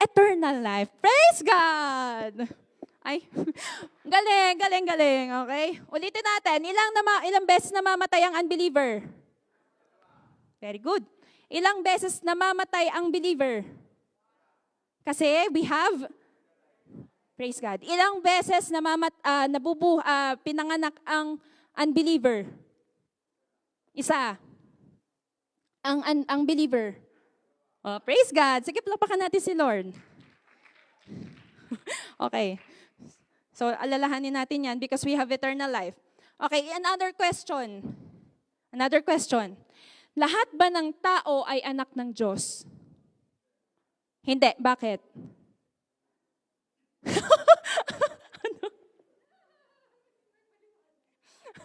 eternal life. Praise God! Ay, galing. Okay? Ulitin natin. Ilang beses namamatay ang unbeliever? Very good. Ilang beses namamatay ang believer? Kasi we have, praise God. Ilang beses pinanganak ang unbeliever? Isa. Ang believer. Oh, praise God. Sige, palapakan natin si Lord. Okay. So, alalahanin natin yan because we have eternal life. Okay, another question. Lahat ba ng tao ay anak ng Diyos? Hindi. Bakit?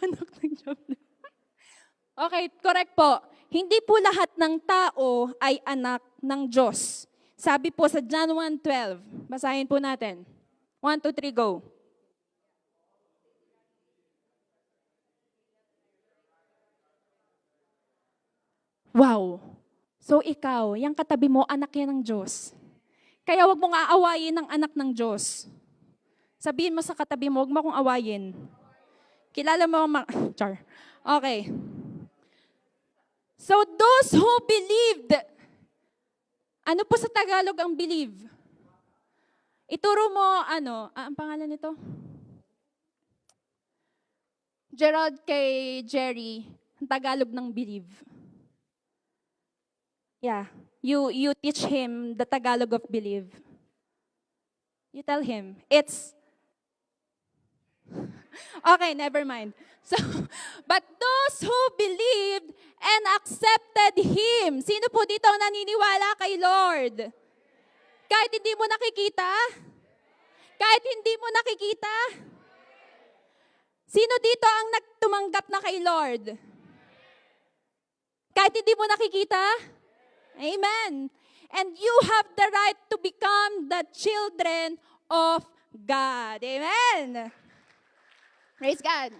Anak ng Diyos. Okay, correct po. Hindi po lahat ng tao ay anak ng Diyos. Sabi po sa John 1:12. Basahin po natin. 1, 2, 3, go. Wow. So ikaw, yung katabi mo, anak yan ng Diyos. Kaya wag mong aawayin ng anak ng Diyos. Sabihin mo sa katabi mo, wag mo akong awayin. Kilala mo Char. Okay. So those who believed, ano po sa Tagalog ang believe? Ituro mo, ang pangalan nito? Gerald kay Jerry, ang Tagalog ng believe. Yeah, you teach him the Tagalog of believe. You tell him, it's, okay, never mind. So, but those who believed and accepted Him. Sino po dito ang naniniwala kay Lord? Kahit hindi mo nakikita? Kahit hindi mo nakikita? Sino dito ang nagtumanggap na kay Lord? Kahit hindi mo nakikita? Amen. And you have the right to become the children of God. Amen. Praise God.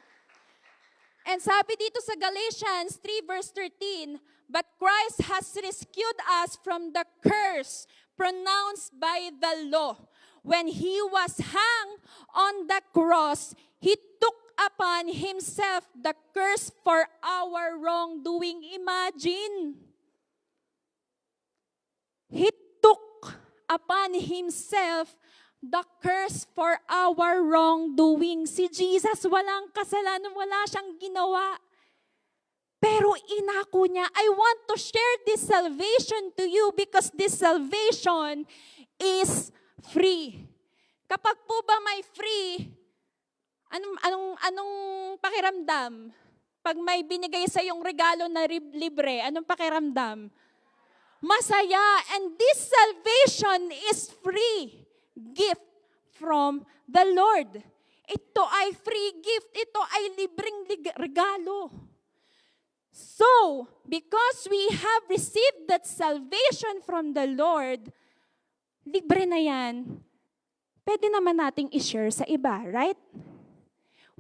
And sabi dito sa Galatians 3 verse 13, but Christ has rescued us from the curse pronounced by the law. When He was hung on the cross, He took upon Himself the curse for our wrongdoing. Imagine. He took upon Himself the curse for our wrongdoing. Si Jesus, walang kasalanan, wala siyang ginawa. Pero inako niya, I want to share this salvation to you because this salvation is free. Kapag po ba may free, anong pakiramdam? Pag may binigay sa yung regalo na libre, anong pakiramdam? Masaya. And this salvation is free. Gift from the Lord. Ito ay free gift. Ito ay libreng regalo. So, because we have received that salvation from the Lord, libre na yan, pwede naman nating i-share sa iba, right?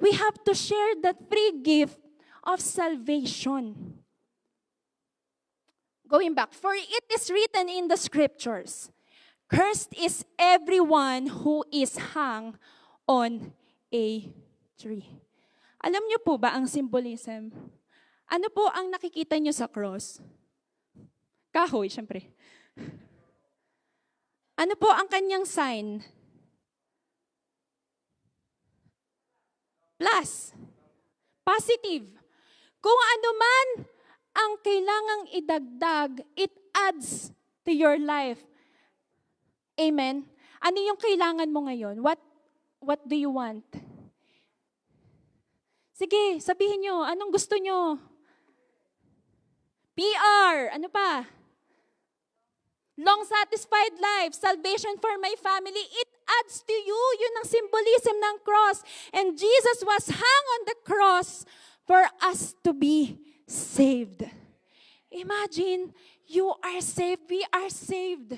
We have to share that free gift of salvation. Going back, for it is written in the scriptures, cursed is everyone who is hung on a tree. Alam niyo po ba ang symbolism? Ano po ang nakikita niyo sa cross? Kahoy, syempre. Ano po ang kanyang sign? Plus. Positive. Kung ano man ang kailangang idagdag, it adds to your life. Amen? Ano yung kailangan mo ngayon? What do you want? Sige, sabihin nyo, anong gusto nyo? PR, ano pa? Long satisfied life, salvation for my family, it adds to you. Yun ang symbolism ng cross. And Jesus was hung on the cross for us to be saved. Imagine, you are saved, we are saved.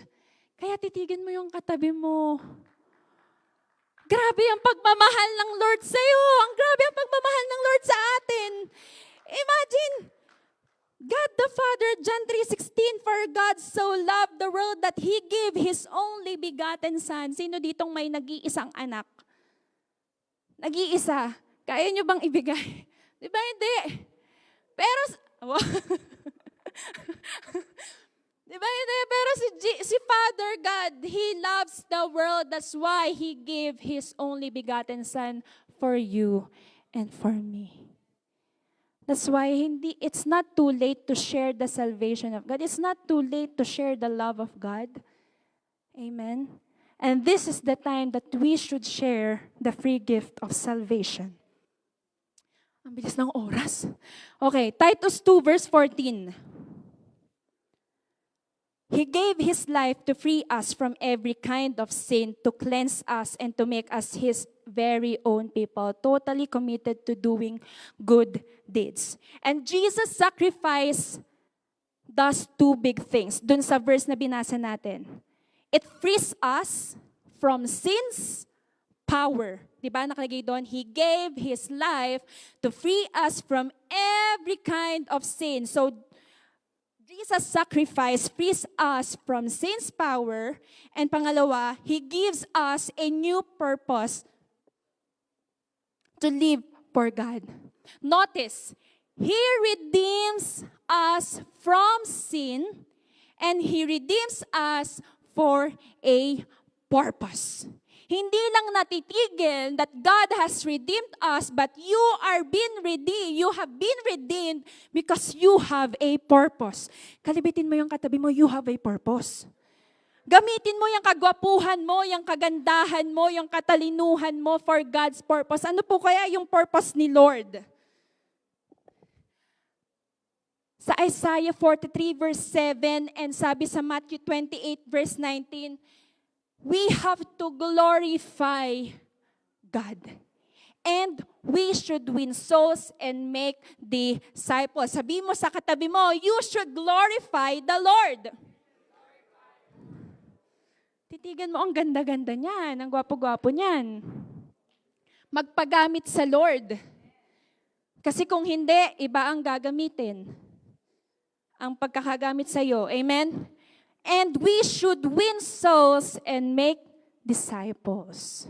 Kaya titigan mo yung katabi mo. Grabe ang pagmamahal ng Lord sa'yo. Ang grabe ang pagmamahal ng Lord sa atin. Imagine, God the Father, John 3:16, for God so loved the world that He gave His only begotten Son. Sino ditong may nag-iisang anak? Nag-iisa. Kaya nyo bang ibigay? Di ba hindi? Pero, diba hindi? Pero si Father God, He loves the world. That's why He gave His only begotten Son for you and for me. That's why it's not too late to share the salvation of God. It's not too late to share the love of God. Amen? And this is the time that we should share the free gift of salvation. Ang bilis ng oras. Okay, Titus 2 verse 14. He gave His life to free us from every kind of sin, to cleanse us and to make us His very own people, totally committed to doing good deeds. And Jesus' sacrifice does two big things. Dun sa verse na binasa natin. It frees us from sin's power. Diba nakalagay doon? He gave His life to free us from every kind of sin. So, Jesus' sacrifice frees us from sin's power. And pangalawa, He gives us a new purpose to live for God. Notice, He redeems us from sin and He redeems us for a purpose. Hindi lang natitigil that God has redeemed us, but you are being redeemed. You have been redeemed because you have a purpose. Kalibitin mo yung katabi mo, you have a purpose. Gamitin mo yung kagwapuhan mo, yung kagandahan mo, yung katalinuhan mo for God's purpose. Ano po kaya yung purpose ni Lord? Sa Isaiah 43 verse 7 and sabi sa Matthew 28 verse 19, we have to glorify God. And we should win souls and make disciples. Sabi mo sa katabi mo, you should glorify the Lord. Titigan mo, ang ganda-ganda niyan, ang gwapo-gwapo niyan. Magpagamit sa Lord. Kasi kung hindi, iba ang gagamitin. Ang pagkakagamit sa iyo. Amen? And we should win souls and make disciples.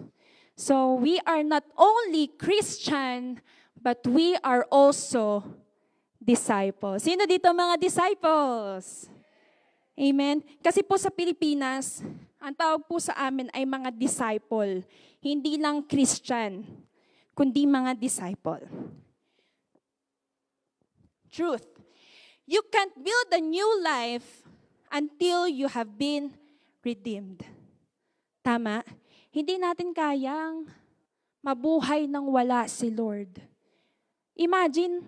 So we are not only Christian, but we are also disciples. Sino dito mga disciples? Amen? Kasi po sa Pilipinas, ang tawag po sa amin ay mga disciple. Hindi lang Christian, kundi mga disciple. Truth. You can't build a new life until you have been redeemed. Tama? Hindi natin kayang mabuhay nang wala si Lord. Imagine,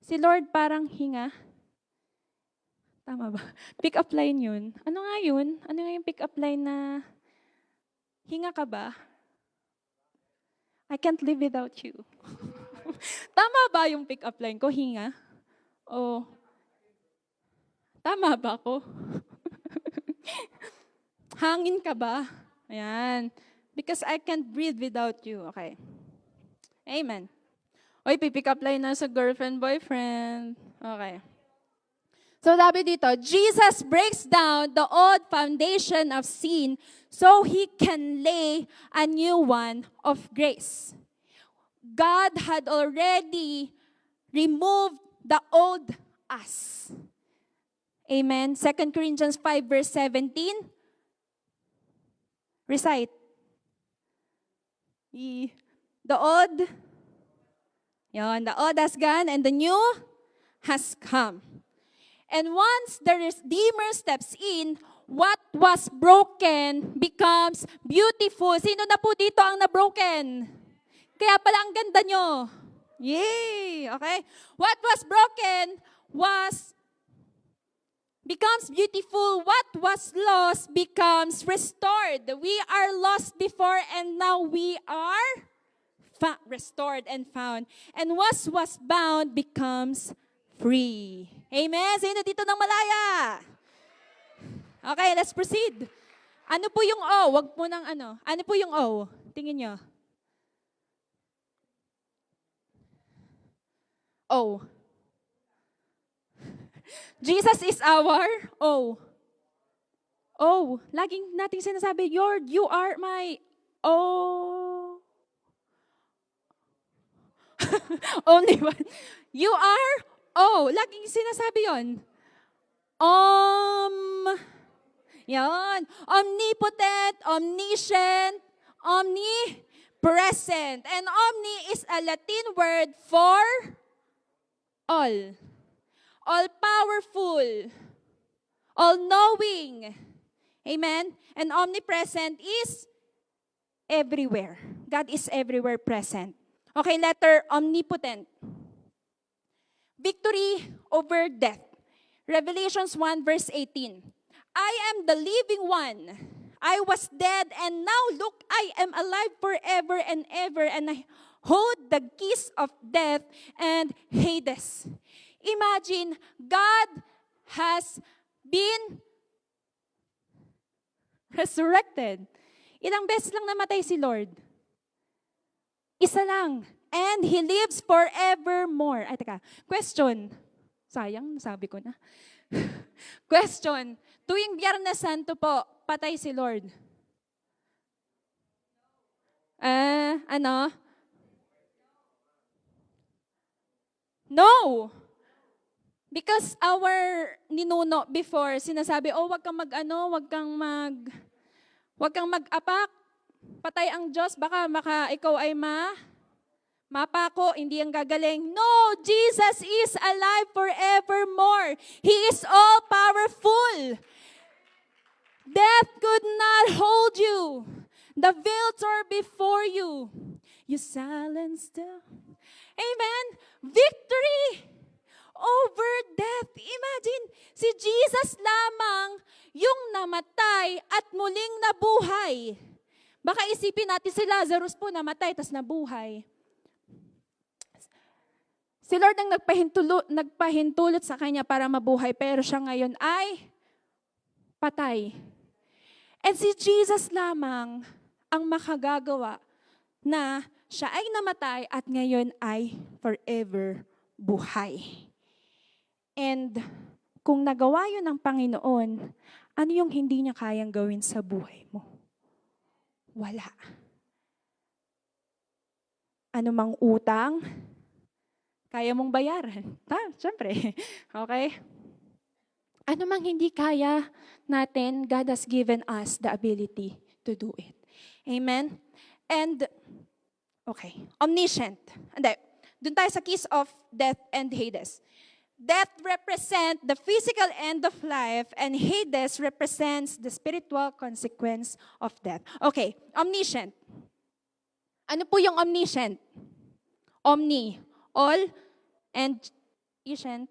si Lord parang hinga. Tama ba? Pick up line yun. Ano nga yun? Ano nga yung pick up line na hinga ka ba? I can't live without you. Tama ba yung pick up line ko? Hinga? O tama ba ako? Hangin ka ba? Ayan. Because I can't breathe without you. Okay. Amen. Oy, pipick up line na sa girlfriend, boyfriend. Okay. So sabi dito, Jesus breaks down the old foundation of sin so He can lay a new one of grace. God had already removed the old us. Amen. 2 Corinthians 5 verse 17. Recite. The old, the old has gone and the new has come. And once the Redeemer steps in, what was broken becomes beautiful. Sino na po dito ang na-broken? Kaya pala ang ganda nyo. Yay! Okay? What was broken becomes beautiful. What was lost becomes restored. We are lost before and now we are restored and found. And what was bound becomes free. Amen? Sino dito ng malaya? Okay, let's proceed. Ano po yung O? Wag po ng ano. Ano po yung O? Tingin nyo. O. Jesus is our O. O. Laging nating sinasabi, Lord, you are my O. Only one. You are O. Laging sinasabi yon. Yan. Omnipotent, omniscient, omnipresent. And omni is a Latin word for all. All-powerful. All-knowing. Amen? And omnipresent is everywhere. God is everywhere present. Okay, letter omnipotent. Victory over death. Revelations 1 verse 18. I am the living one. I was dead and now look, I am alive forever and ever and I hold the keys of death and Hades. Imagine, God has been resurrected. Ilang beses lang namatay si Lord? Isa lang. And He lives forevermore. Ay, teka. Question. Sayang, nasabi ko na. Question. Tuwing Biyernes Santo po, patay si Lord. Ano? No. Because our ninuno before, sinasabi, wag kang mag-apak. Patay ang Diyos, baka ikaw ay mapako, hindi ang gagaling. No, Jesus is alive forevermore. He is all-powerful. Death could not hold you. The veil tore before you. You silenced the... Amen? Victory over death. Imagine, si Jesus lamang yung namatay at muling nabuhay. Baka isipin natin si Lazarus po namatay tas nabuhay. Si Lord ang nagpahintulot sa kanya para mabuhay, pero siya ngayon ay patay. And si Jesus lamang ang makagagawa na siya ay namatay at ngayon ay forever buhay. And kung nagawa yun ng Panginoon, ano yung hindi niya kayang gawin sa buhay mo? Wala. Ano mang utang, kaya mong bayaran. Siyempre. Okay? Ano mang hindi kaya natin, God has given us the ability to do it. Amen? And, okay, omniscient. Hindi, dun tayo sa keys of death and Hades. Death represents the physical end of life and Hades represents the spiritual consequence of death. Okay, omniscient. Ano po yung omniscient? Omni, all, and iscient,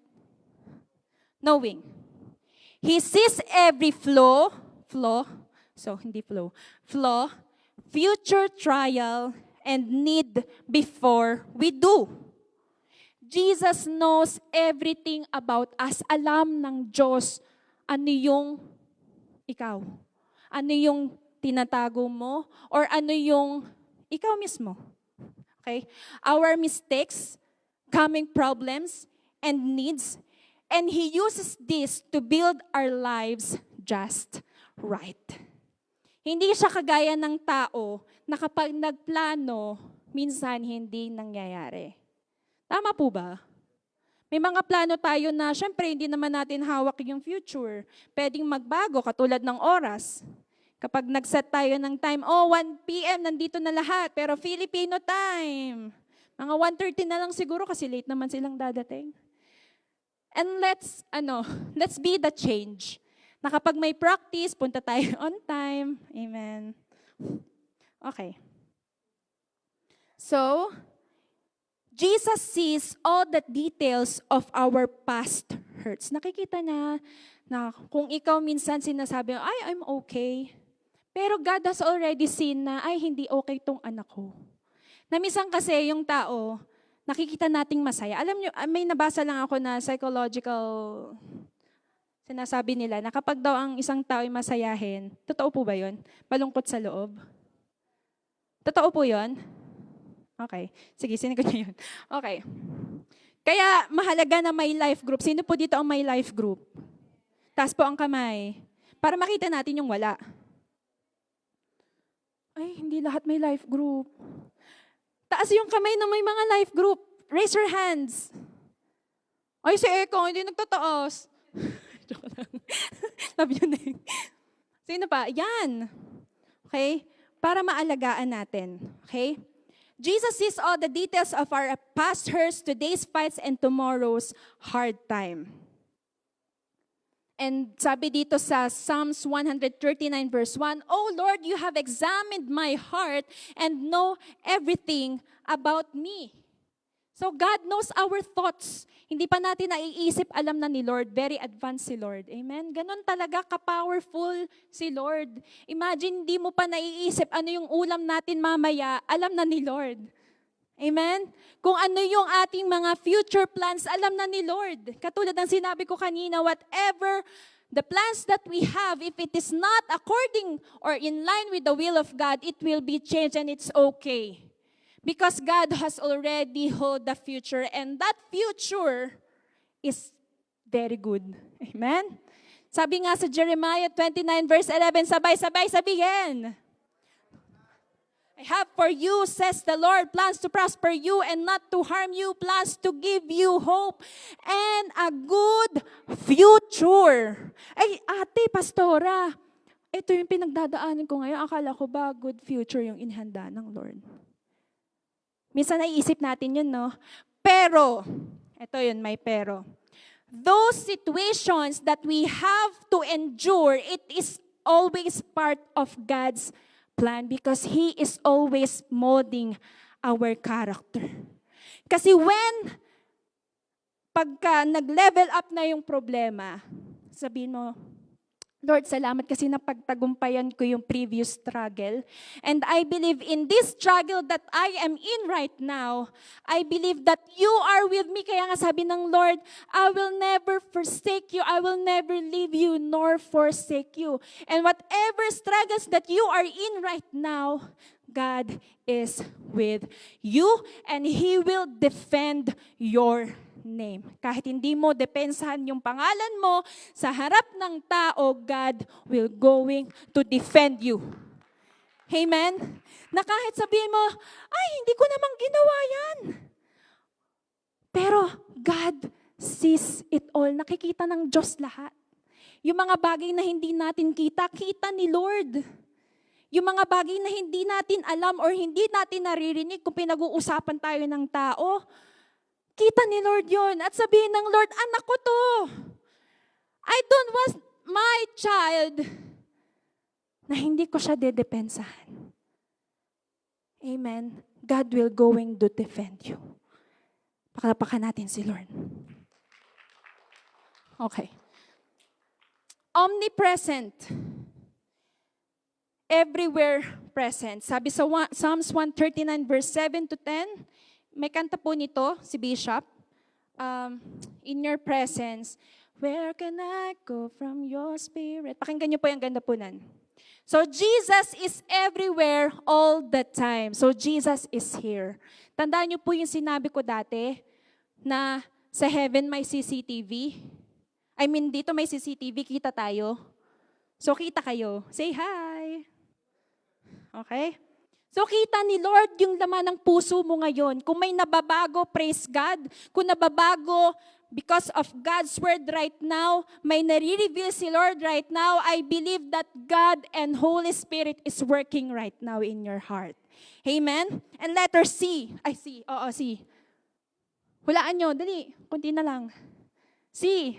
knowing. He sees every flaw, future trial, and need before we do. Jesus knows everything about us. Alam ng Diyos ano yung ikaw. Ano yung tinatago mo or ano yung ikaw mismo. Okay? Our mistakes, coming problems, and needs. And He uses this to build our lives just right. Hindi siya kagaya ng tao na kapag nagplano, minsan hindi nangyayari. Tama po ba? May mga plano tayo na syempre hindi naman natin hawak yung future. Pwedeng magbago katulad ng oras. Kapag nag-set tayo ng time, 1 p.m. nandito na lahat, pero Filipino time. Mga 1:30 na lang siguro kasi late naman silang dadating. And let's be the change. Na kapag may practice, punta tayo on time. Amen. Okay. So, Jesus sees all the details of our past hurts. Nakikita niya na kung ikaw minsan sinasabi, I'm okay. Pero God has already seen na, hindi okay tong anak ko. Na minsan kasi yung tao, nakikita nating masaya. Alam niyo, may nabasa lang ako na psychological, sinasabi nila na kapag daw ang isang tao ay masayahin, totoo po ba yun? Malungkot sa loob? Totoo po yun? Okay. Sige, sinigot niyo yun. Okay. Kaya mahalaga na may life group. Sino po dito ang may life group? Taas po ang kamay. Para makita natin yung wala. Ay, hindi lahat may life group. Taas yung kamay na may mga life group. Raise your hands. Ay, si Eko, hindi nagtataas. Joke lang. Love you, Nick. Sino pa? Yan. Okay? Para maalagaan natin. Okay? Jesus sees all the details of our past hurts, today's fights, and tomorrow's hard time. And sabi dito sa Psalms 139 verse 1, "Oh Lord, you have examined my heart and know everything about me." So God knows our thoughts. Hindi pa natin naiisip, alam na ni Lord. Very advanced si Lord. Amen? Ganon talaga ka-powerful si Lord. Imagine, hindi mo pa naiisip ano yung ulam natin mamaya, alam na ni Lord. Amen? Kung ano yung ating mga future plans, alam na ni Lord. Katulad ng sinabi ko kanina, whatever the plans that we have, if it is not according or in line with the will of God, it will be changed and it's okay. Because God has already hold the future and that future is very good. Amen? Sabi nga sa Jeremiah 29 verse 11, sabay-sabay sabihin, "I have for you, says the Lord, plans to prosper you and not to harm you, plans to give you hope and a good future." Ay, ate, pastora, ito yung pinagdadaanan ko ngayon. Akala ko ba good future yung inhanda ng Lord? Minsan naiisip natin yun, no? Pero, ito yun, may pero. Those situations that we have to endure, it is always part of God's plan because He is always molding our character. Kasi pagka nag-level up na yung problema, sabihin mo, Lord, salamat kasi napagtagumpayan ko yung previous struggle. And I believe in this struggle that I am in right now, I believe that you are with me. Kaya nga sabi ng Lord, I will never forsake you. I will never leave you nor forsake you. And whatever struggles that you are in right now, God is with you and He will defend your name. Kahit hindi mo depensahan yung pangalan mo, sa harap ng tao, God will going to defend you. Amen? Na kahit sabihin mo, hindi ko namang ginawa yan. Pero God sees it all. Nakikita ng Diyos lahat. Yung mga bagay na hindi natin kita, kita ni Lord. Yung mga bagay na hindi natin alam or hindi natin naririnig kung pinag-uusapan tayo ng tao, kita ni Lord yon. At sabihin ng Lord, anak ko to. I don't want my child na hindi ko siya dedepensahan. Amen. God will going to defend you. Pakalapakan natin si Lord. Okay. Omnipresent. Everywhere present. Sabi sa Psalms 139 verse 7 to 10, may kanta po nito, si Bishop, in your presence, where can I go from your spirit? Pakinggan niyo po yung ganda po nan. So Jesus is everywhere all the time. So Jesus is here. Tandaan niyo po yung sinabi ko dati, na sa heaven may CCTV. I mean, dito may CCTV, kita tayo. So, kita kayo. Say hi. Okay? So, kita ni Lord yung laman ng puso mo ngayon. Kung may nababago, praise God. Kung nababago, because of God's word right now, may nare-reveal si Lord right now, I believe that God and Holy Spirit is working right now in your heart. Amen? And letter C. Ay, C. Oo, C. Hulaan nyo. Dali. Kunti na lang. C.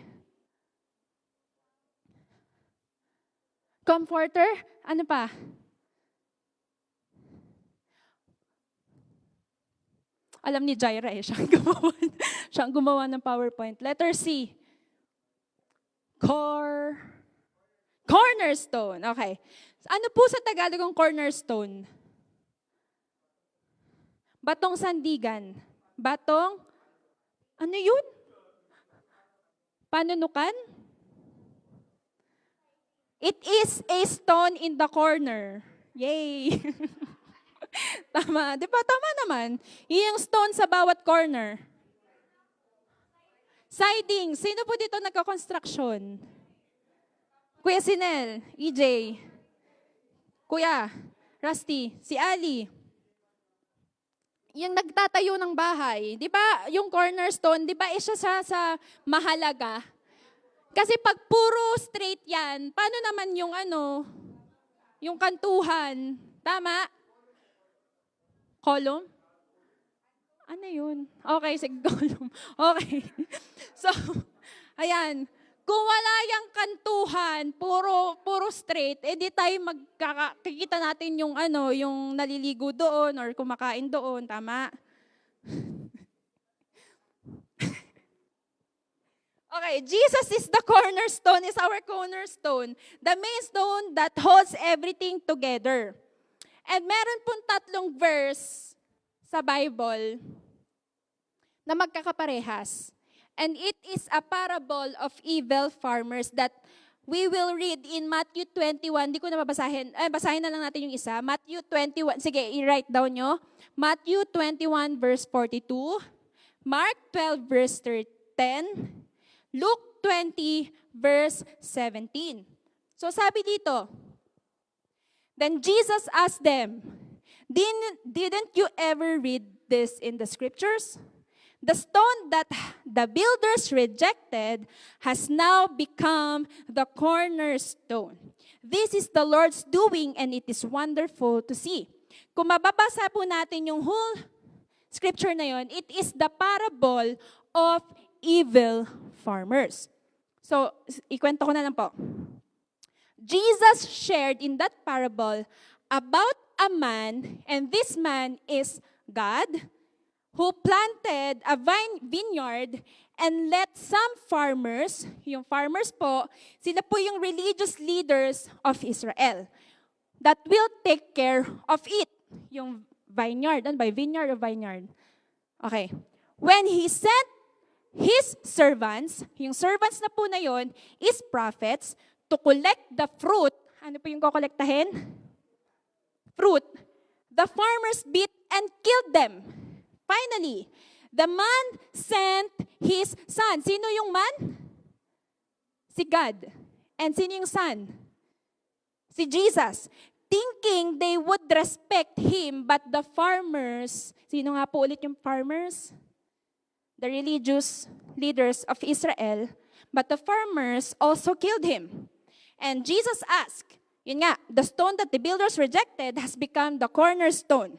Comforter. Ano pa? Alam ni Jaira siyang gumawa ng PowerPoint. Letter C. Cornerstone. Okay. Ano po sa Tagalog ang cornerstone? Batong sandigan. Batong, ano yun? Panunukan? It is a stone in the corner. Yay! Tama. Di ba? Tama naman. Yung stone sa bawat corner. Siding. Sino po dito nagka-construction? Kuya Sinel, EJ, Kuya, Rusty, si Ali. Yung nagtatayo ng bahay. Di ba? Yung cornerstone, di ba isa sa mahalaga? Kasi pag puro straight yan, paano naman yung yung kantuhan? Tama? Column? Ano yun? Okay, sige, column. Okay. So, ayan. Kung wala yung kantuhan, puro straight, di tayo magkikita natin yung yung naliligo doon or kumakain doon, tama? Okay, Jesus is the cornerstone, is our cornerstone. The main stone that holds everything together. And meron pong 3 verse sa Bible na magkakaparehas. And it is a parable of evil farmers that we will read in Matthew 21. Di ko na babasahin. Basahin na lang natin yung isa. Matthew 21. Sige, i-write down nyo. Matthew 21 verse 42. Mark 12 verse 10. Luke 20 verse 17. So sabi dito, then Jesus asked them, didn't you ever read this in the scriptures? The stone that the builders rejected has now become the cornerstone. This is the Lord's doing and it is wonderful to see. Kung mababasa po natin yung whole scripture na yon, it is the parable of evil farmers. So, ikwento ko na lang po. Jesus shared in that parable about a man, and this man is God, who planted a vineyard and let some farmers, yung farmers po, sila po yung religious leaders of Israel that will take care of it. Yung vineyard. Ano ba? Vineyard o vineyard? Okay. When he sent his servants, yung servants na po na yon is prophets, to collect the fruit. Ano po yung kukolektahin? Fruit. The farmers beat and killed them. Finally, the man sent his son. Sino yung man? Si God. And sino yung son? Si Jesus. Thinking they would respect him, but the farmers, sino nga po ulit yung farmers? The religious leaders of Israel, but the farmers also killed him. And Jesus asked, yun nga, the stone that the builders rejected has become the cornerstone.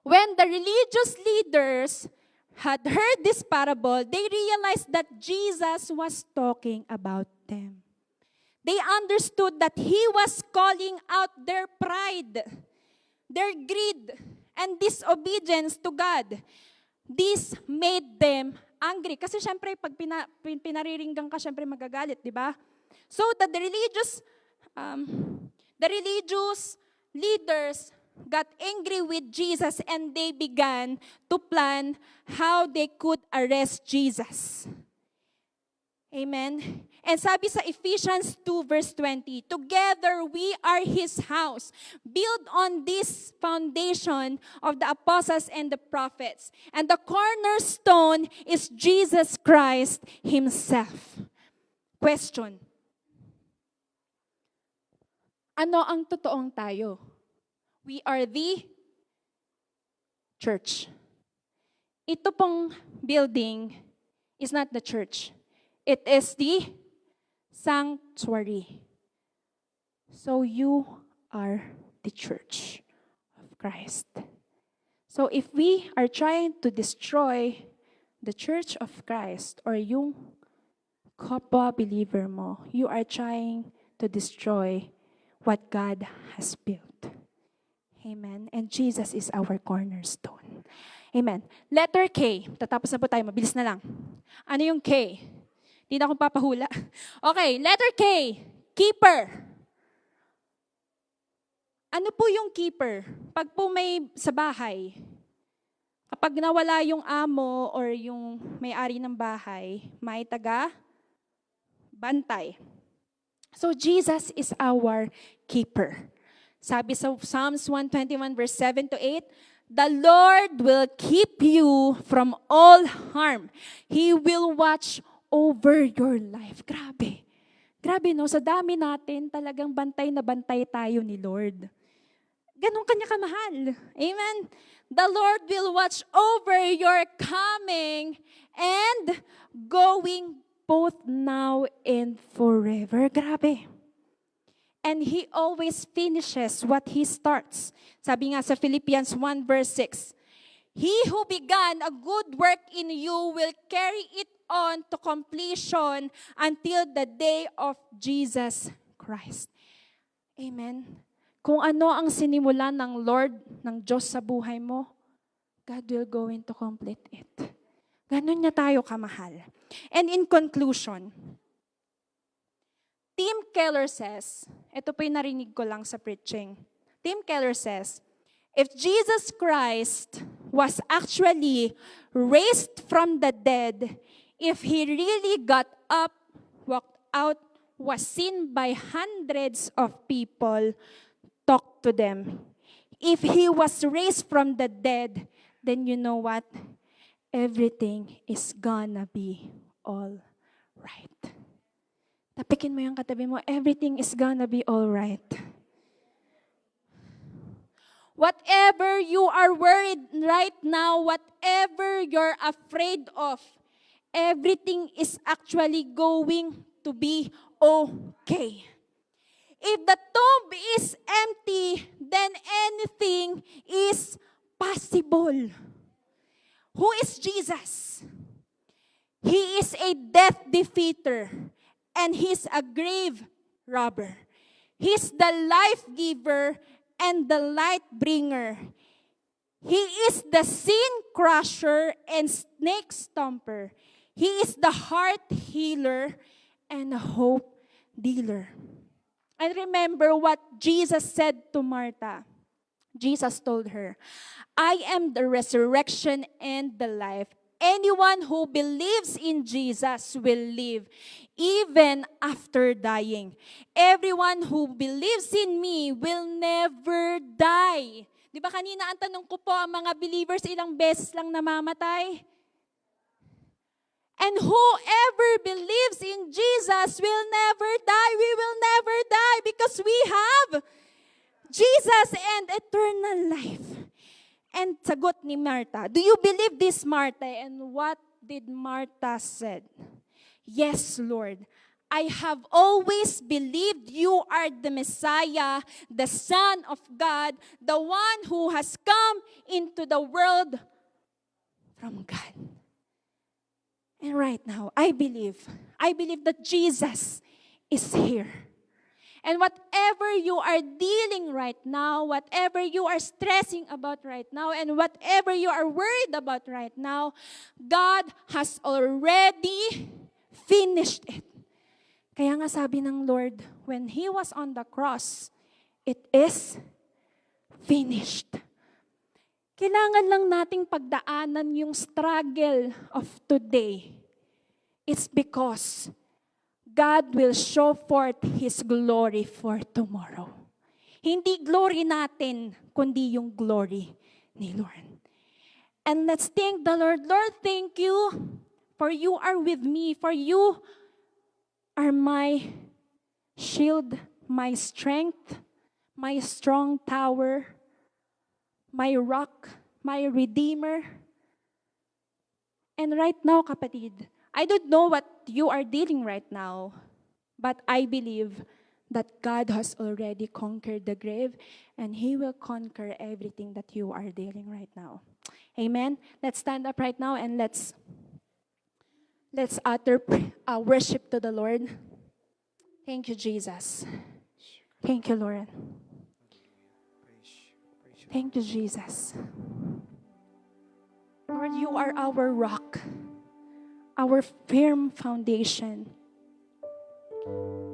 When the religious leaders had heard this parable, they realized that Jesus was talking about them. They understood that he was calling out their pride, their greed, and disobedience to God. This made them angry. Kasi syempre, pag pinariringgan ka, syempre magagalit, di ba? So that the religious leaders got angry with Jesus and they began to plan how they could arrest Jesus. Amen? And sabi sa Ephesians 2 verse 20, together we are His house, built on this foundation of the apostles and the prophets. And the cornerstone is Jesus Christ Himself. Question. Ano ang totoong tayo? We are the church. Ito pong building is not the church. It is the sanctuary. So you are the church of Christ. So if we are trying to destroy the church of Christ or yung kapwa believer mo, you are trying to destroy what God has built. Amen. And Jesus is our cornerstone. Amen. Letter K. Tatapos na po tayo. Mabilis na lang. Ano yung K? Hindi na akong papahula. Okay, letter K. Keeper. Ano po yung keeper? Pag po may sa bahay, kapag nawala yung amo or yung may-ari ng bahay, may taga-bantay. So Jesus is our keeper. Sabi sa Psalms 121 verse 7 to 8, the Lord will keep you from all harm. He will watch over your life. Grabe. Grabe, no? Sa dami natin, talagang bantay na bantay tayo ni Lord. Ganun kanya kamahal. Amen? The Lord will watch over your coming and going both now and forever. Grabe. And He always finishes what He starts. Sabi nga sa Philippians 1 verse 6, He who began a good work in you will carry it on to completion until the day of Jesus Christ. Amen. Kung ano ang sinimulan ng Lord, ng Diyos sa buhay mo, God will go in to complete it. Ganon niya tayo kamahal. And in conclusion, Tim Keller says, ito po yung narinig ko lang sa preaching. Tim Keller says, if Jesus Christ was actually raised from the dead, if He really got up, walked out, was seen by hundreds of people, talk to them. If He was raised from the dead, then you know what? Everything is gonna be all right. Tapikin mo yung katabi mo, everything is gonna be all right. Whatever you are worried right now, whatever you're afraid of, everything is actually going to be okay. If the tomb is empty, then anything is possible. Who is Jesus? He is a death defeater, and He's a grave robber. He's the life giver and the light bringer. He is the sin crusher and snake stomper. He is the heart healer and a hope dealer. I remember what Jesus said to Martha. Jesus told her, I am the resurrection and the life. Anyone who believes in Jesus will live even after dying. Everyone who believes in me will never die. Di ba kanina ang tanong ko po, ang mga believers ilang beses lang namamatay? And whoever believes in Jesus will never die. We will never die because we have Jesus and eternal life. And sagot ni Martha, do you believe this, Martha? And what did Martha said? Yes, Lord. I have always believed you are the Messiah, the Son of God, the one who has come into the world from God. And right now, I believe that Jesus is here. And whatever you are dealing right now, whatever you are stressing about right now, and whatever you are worried about right now, God has already finished it. Kaya nga sabi ng Lord, when He was on the cross, it is finished. Kailangan lang nating pagdaanan yung struggle of today. It's because God will show forth His glory for tomorrow. Hindi glory natin, kundi yung glory ni Lord. And let's thank the Lord. Lord, thank you for you are with me, for you are my shield, my strength, my strong tower, my rock, my redeemer. And right now, kapatid, I don't know what you are dealing right now, but I believe that God has already conquered the grave and He will conquer everything that you are dealing right now. Amen. Let's stand up right now and let's utter worship to the Lord. Thank you, Jesus. Thank you, Lord. Thank you, Jesus. Lord, you are our rock, our firm foundation.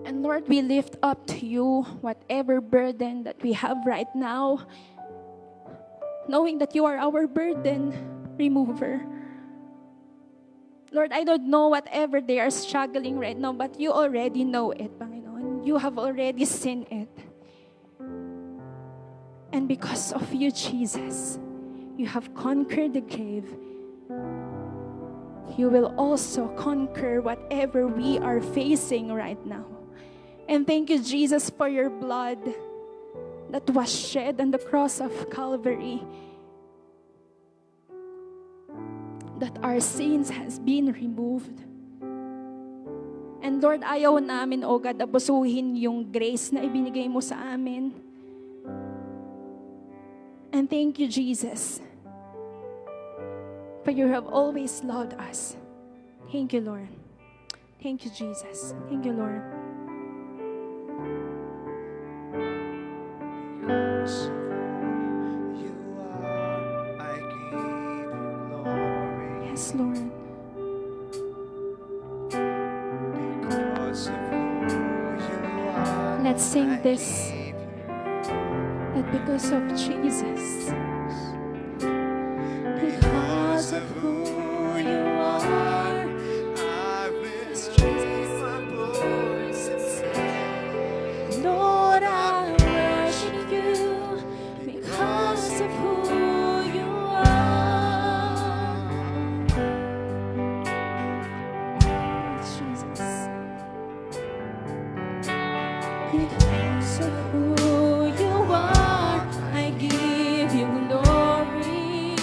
And Lord, we lift up to you whatever burden that we have right now, knowing that you are our burden remover. Lord, I don't know whatever they are struggling right now, but you already know it, Panginoon. You have already seen it. And because of you, Jesus, you have conquered the grave. You will also conquer whatever we are facing right now. And thank you, Jesus, for your blood that was shed on the cross of Calvary, that our sins has been removed. And Lord, ayaw namin, O God, abusuhin yung grace na ibinigay mo sa amin. And thank you, Jesus, for you have always loved us. Thank you, Lord. Thank you, Jesus. Thank you, Lord. You are, I give you glory. Yes, Lord. Because of who you are, Let's sing I this. give you That because of Jesus, because of who you are, I will lift my voice and say, Lord, I worship you because of who you are. Jesus. Because of who you are, I give you glory.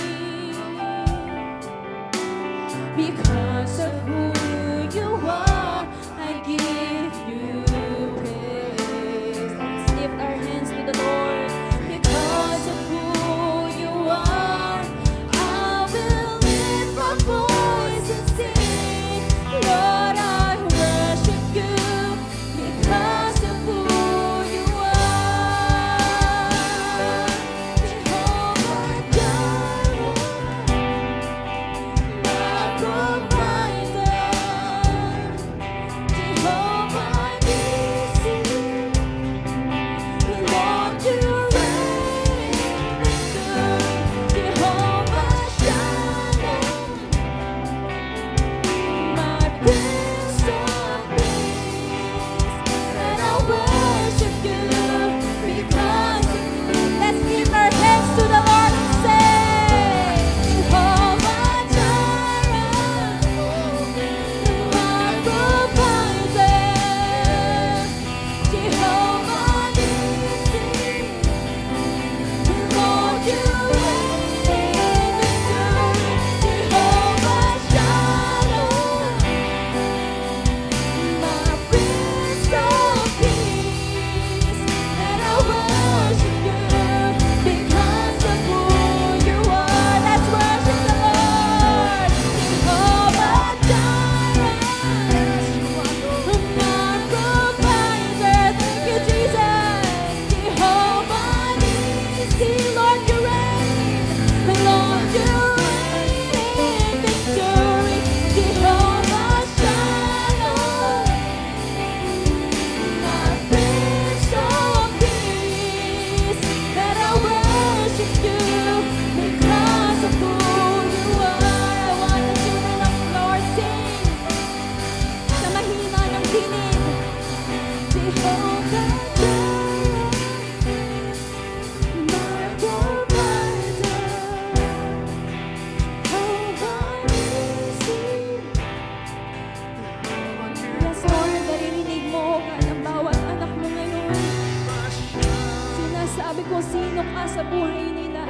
masabi kung sino ka sa buhay nila.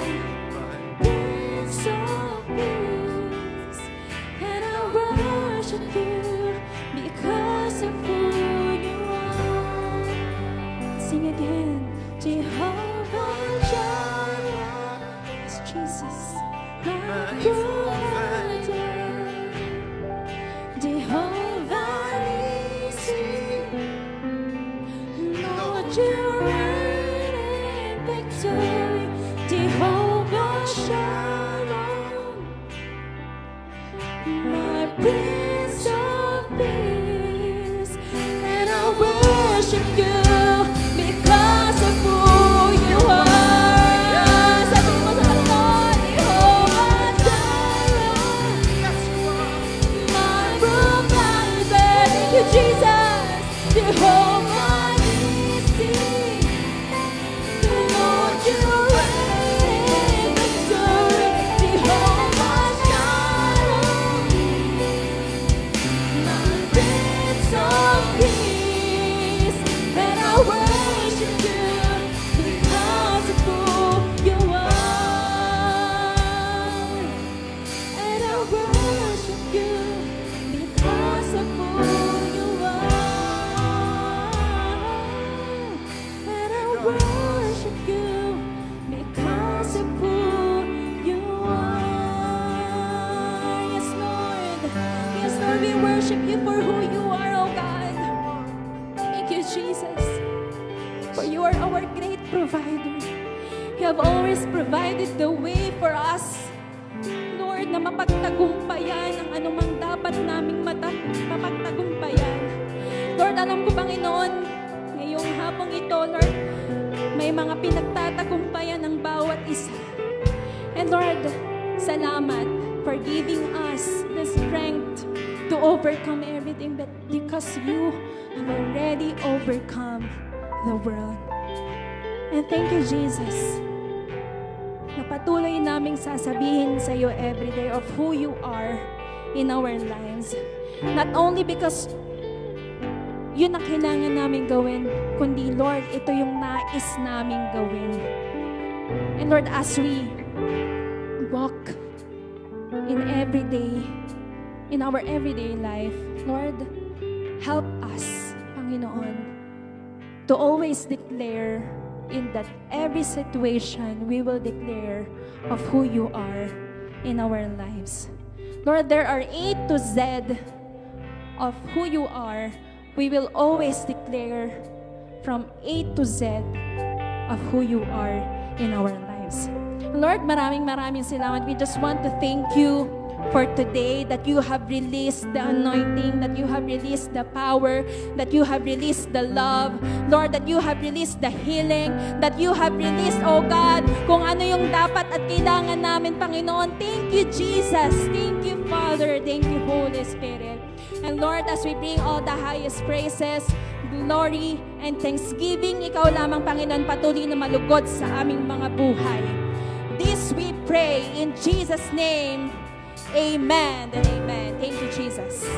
Prince of Peace, and I worship you because of who you are. Sing again. Jehovah Jireh, yes, Jesus, my provider. Jehovah Nissi, Lord, you reign in victory. Jehovah Shalom, my Prince of Peace, and I worship you because of who you are. Sabi mo sa Panginoon, Jehovah Jireh, my provider. Thank you, Jesus. Jehovah Nissi, Lord, you reign in victory. Jehovah Shalom, my Prince of Peace, and I worship you because of who you are. And I worship you because of who you are. And I worship you because of who you are. Yes, Lord. Yes, Lord, we worship you for who you are, oh God. Thank you, Jesus. For you are our great provider. You have always provided the way for us, Lord, na mapagtagumpayan ang anumang dapat naming mapagtagumpayan. Lord, alam ko, Panginoon, ngayong hapong ito, Lord, may mga pinagtatagumpayan ng bawat isa. And Lord, salamat for giving us the strength to overcome everything, but because you have already overcome the world. And thank you, Jesus, na patuloy naming sasabihin sa iyo everyday of who you are in our lives. Not only because yun ang kailangan namin gawin, kundi Lord, ito yung nais naming gawin. And Lord, as we walk in our everyday life, Lord, help us, Panginoon, to always declare in that every situation we will declare of who you are in our lives. Lord, there are A to Z of who you are. We will always declare from A to Z of who you are in our lives. Lord, maraming salamat. We just want to thank you for today, that you have released the anointing, that you have released the power, that you have released the love, Lord, that you have released the healing, that you have released, oh God, kung ano yung dapat at kailangan namin, Panginoon. Thank you, Jesus. Thank you, Father. Thank you, Holy Spirit. And Lord, as we bring all the highest praises, glory, and thanksgiving, ikaw lamang, Panginoon, patuloy na malugod sa aming mga buhay. This we pray in Jesus' name. Amen and amen. Thank you, Jesus.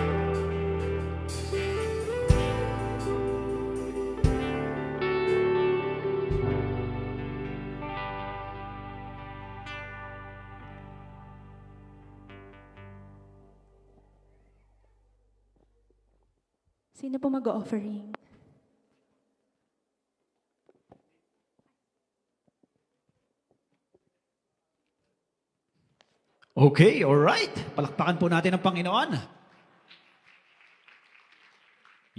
Sino po mag-offering? Okay, all right. Palakpakan po natin ang Panginoon.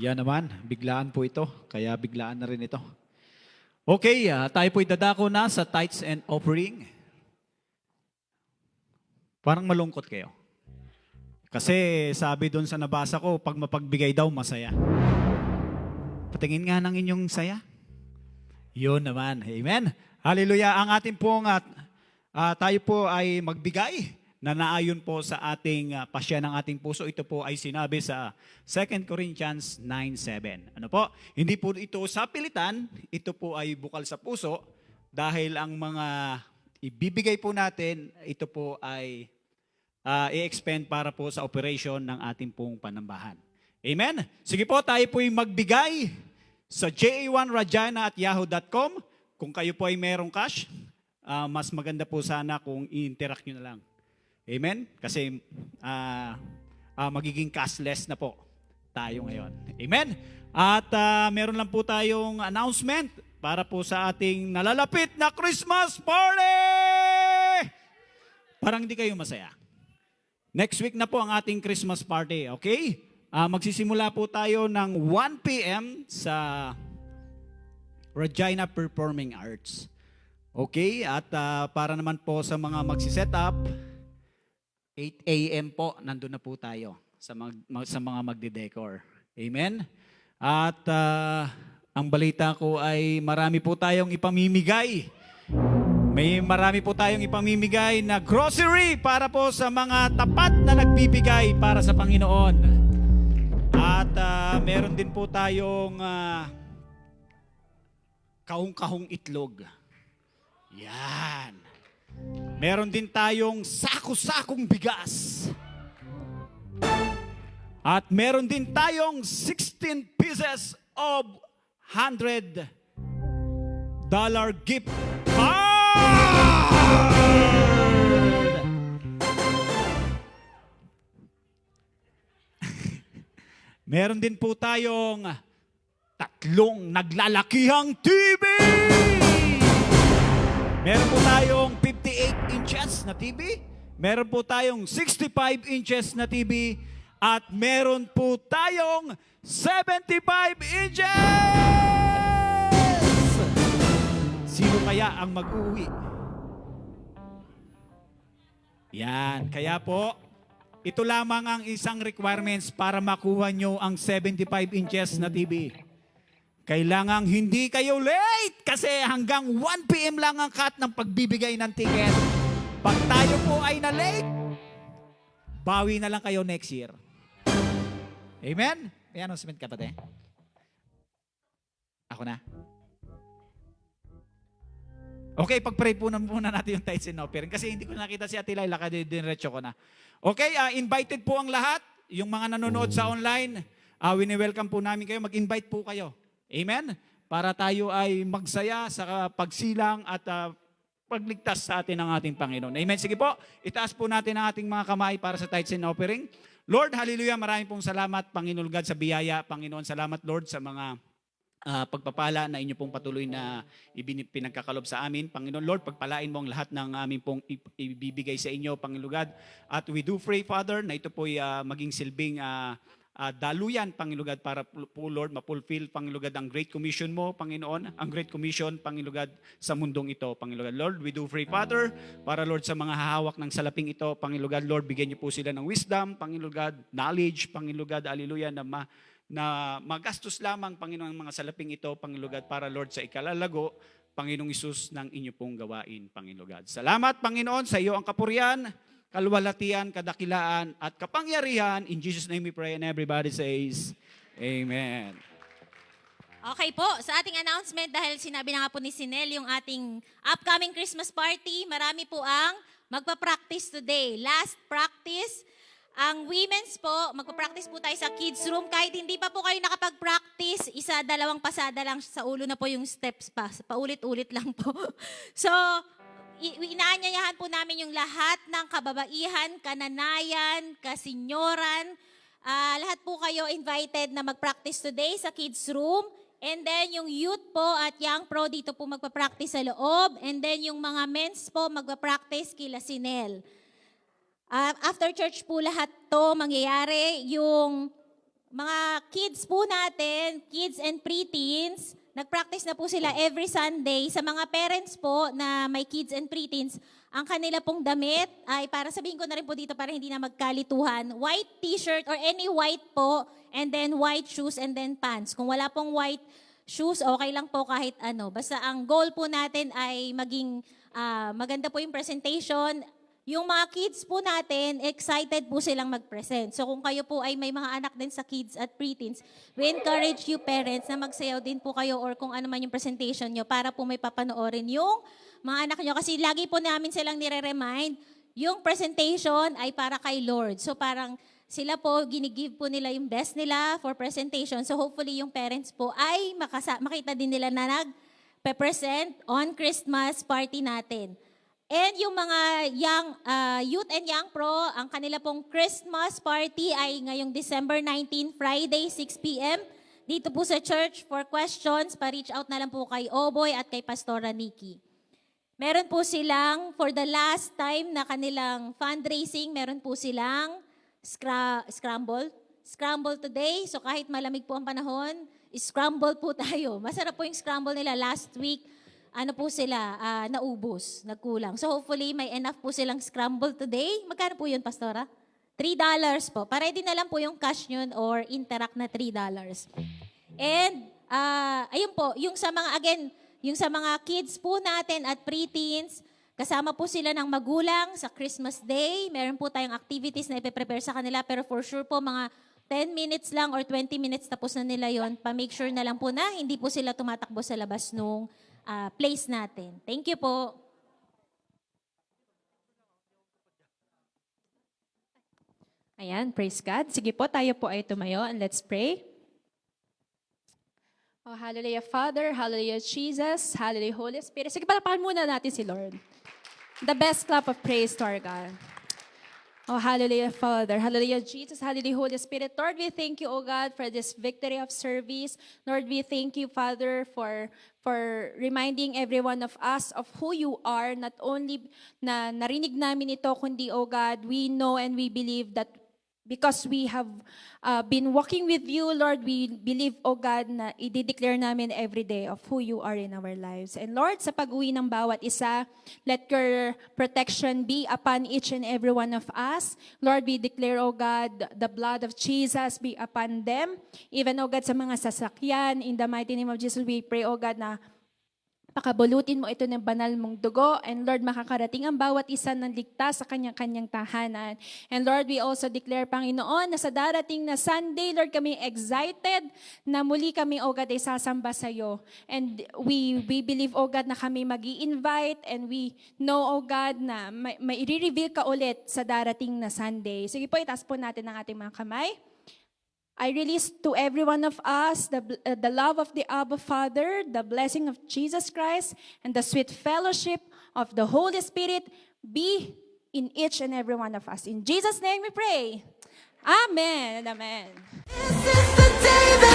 Yan naman, biglaan po ito. Kaya biglaan na rin ito. Okay, tayo po'y dadako na sa tithes and offering. Parang malungkot kayo. Kasi sabi doon sa nabasa ko, pag mapagbigay daw, masaya. Patingin nga ng inyong saya. Yun naman. Amen. Hallelujah. Ang ating pong, tayo po ay magbigay na naayon po sa ating pasya ng ating puso. Ito po ay sinabi sa 2 Corinthians 9:7. Ano po? Hindi po ito sa pilitan, ito po ay bukal sa puso dahil ang mga ibibigay po natin, ito po ay i-expend para po sa operation ng ating pong panambahan. Amen? Sige po, tayo po'y magbigay sa ja1rajana@yahoo.com. kung kayo po ay merong cash, mas maganda po sana kung i-interact nyo na lang. Amen? Kasi magiging cashless na po tayo ngayon. Amen? At meron lang po tayong announcement para po sa ating nalalapit na Christmas party! Parang hindi kayo masaya. Next week na po ang ating Christmas party, okay? Magsisimula po tayo ng 1 p.m. sa Regina Performing Arts. Okay? At para naman po sa mga magsiset up, 8 a.m. po, nandun na po tayo sa mga magde-decor. Amen? At ang balita ko ay marami po tayong ipamimigay. May marami po tayong ipamimigay na grocery para po sa mga tapat na nagbibigay para sa Panginoon. At meron din po tayong kahong-kahong itlog. Yan. Meron din tayong sako-sakong bigas. At meron din tayong 16 pieces of $100 gift card. Meron din po tayong 3 naglalakihang TV. Meron po tayong 58 inches na TV. Meron po tayong 65 inches na TV. At meron po tayong 75 inches! Sino kaya ang mag-uwi? Yan. Kaya po, ito lamang ang isang requirements para makuha nyo ang 75 inches na TV. Kailangang hindi kayo late kasi hanggang 1 p.m. lang ang cut ng pagbibigay ng ticket. Pag tayo po ay na late, bawi na lang kayo next year. Amen? May announcement ka, pate? Ako na. Okay, pag-pray po muna natin yung tithes and offering kasi hindi ko nakita si Ate Laila, kaya diretso ko na. Okay, invited po ang lahat. Yung mga nanonood sa online, wini-welcome po namin kayo. Mag-invite po kayo. Amen? Para tayo ay magsaya sa pagsilang at pagligtas sa atin ng ating Panginoon. Amen? Sige po, itaas po natin ang ating mga kamay para sa tithes and offering. Lord, hallelujah, maraming pong salamat, Panginoon God, sa biyaya. Panginoon, salamat, Lord, sa mga pagpapala na inyo pong patuloy na pinagkakalob sa amin. Panginoon, Lord, pagpalain mo ang lahat ng amin pong ibibigay sa inyo, Panginoon God. At we do pray, Father, na ito po'y maging silbing daluyan, Panginoon God, para po, Lord, mapulfill, Panginoon God, ang Great Commission mo, Panginoon, ang Great Commission, Panginoon God, sa mundong ito, Panginoon God. Lord, we do pray, Father, para, Lord, sa mga hahawak ng salaping ito, Panginoon God, Lord, bigyan niyo po sila ng wisdom, Panginoon God, knowledge, Panginoon God, hallelujah, na magastos lamang, Panginoon, ang mga salaping ito, Panginoon God, para, Lord, sa ikalalago, Panginoong Isus, ng inyo pong gawain, Panginoon God. Salamat, Panginoon, sa iyo ang kapurihan, kalwalatian, kadakilaan, at kapangyarihan. In Jesus' name we pray, and everybody says, Amen. Okay po, sa ating announcement, dahil sinabi na nga po ni Sinel yung ating upcoming Christmas party, marami po ang magpa-practice today. Last practice, ang women's po, magpa-practice po tayo sa kids room. Kahit hindi pa po kayo nakapag-practice, 1, 2 pasada lang sa ulo na po yung steps pa. Paulit-ulit lang po. So, inaanyayahan po namin yung lahat ng kababaihan, kananayan, kasinyoran. Lahat po kayo invited na mag-practice today sa kids room. And then yung youth po at young pro dito po magpa-practice sa loob. And then yung mga men's po magpa-practice kila Sinel. After church po lahat to mangyayari. Yung mga kids po natin, kids and preteens, nag-practice na po sila every Sunday. Sa mga parents po na may kids and preteens, ang kanila pong damit ay, para sabihin ko na rin po dito para hindi na magkalituhan, white t-shirt or any white po, and then white shoes and then pants. Kung wala pong white shoes, okay lang po kahit ano. Basta ang goal po natin ay maging maganda po yung presentation. Yung mga kids po natin, excited po silang mag-present. So kung kayo po ay may mga anak din sa kids at preteens, we encourage you parents na magsayaw din po kayo or kung ano man yung presentation nyo para po may papanoorin yung mga anak nyo. Kasi lagi po namin silang nire-remind, yung presentation ay para kay Lord. So parang sila po, ginigive po nila yung best nila for presentation. So hopefully yung parents po ay makita din nila na pe-present on Christmas party natin. And yung mga Youth and Young Pro, ang kanila pong Christmas party ay ngayong December 19, Friday, 6 p.m. Dito po sa church. For questions, pa-reach out na lang po kay Oboy at kay Pastora Nikki. Meron po silang, for the last time na kanilang fundraising, meron po silang scramble today. So kahit malamig po ang panahon, scramble po tayo. Masarap po yung scramble nila last week. Ano po sila, naubos, nagkulang. So hopefully may enough po silang scramble today. Magkano po yun, Pastora? $3 po. Para din na lang po yung cash yun or Interact na $3. And ayun po, yung sa mga, again, yung sa mga kids po natin at preteens, kasama po sila ng magulang sa Christmas Day. Meron po tayong activities na ipe-prepare sa kanila, pero for sure po mga 10 minutes lang or 20 minutes tapos na nila yon. Pa-make sure na lang po na hindi po sila tumatakbo sa labas nung place natin. Thank you po. Ayan, praise God. Sige po, tayo po ay tumayo and let's pray. Oh, hallelujah, Father. Hallelujah, Jesus. Hallelujah, Holy Spirit. Sige, palapakan muna natin si Lord. The best clap of praise to our God. Oh, hallelujah, Father. Hallelujah, Jesus. Hallelujah, Holy Spirit. Lord, we thank you, oh God, for this victory of service. Lord, we thank you, Father, for reminding every one of us of who you are. Not only na narinig namin ito, kundi, oh God, we know and we believe that because we have been walking with you, Lord, we believe, oh God, na i-declare namin every day of who you are in our lives. And Lord, sa pag-uwi ng bawat isa, let your protection be upon each and every one of us. Lord, we declare, oh God, the blood of Jesus be upon them. Even, oh God, sa mga sasakyan, in the mighty name of Jesus, we pray, oh God, na pakabulutin mo ito ng banal mong dugo. And Lord, makakarating ang bawat isa ng ligtas sa kanyang-kanyang tahanan. And Lord, we also declare, Panginoon, na sa darating na Sunday, Lord, kami excited na muli kami, O God, ay sasamba sa iyo. And we believe, O God, na kami mag-i-invite and we know, O God, na may i-reveal ka ulit sa darating na Sunday. Sige po, itaas po natin ang ating mga kamay. I release to every one of us the love of the Abba Father, the blessing of Jesus Christ, and the sweet fellowship of the Holy Spirit be in each and every one of us. In Jesus' name we pray. Amen and amen. This is the day that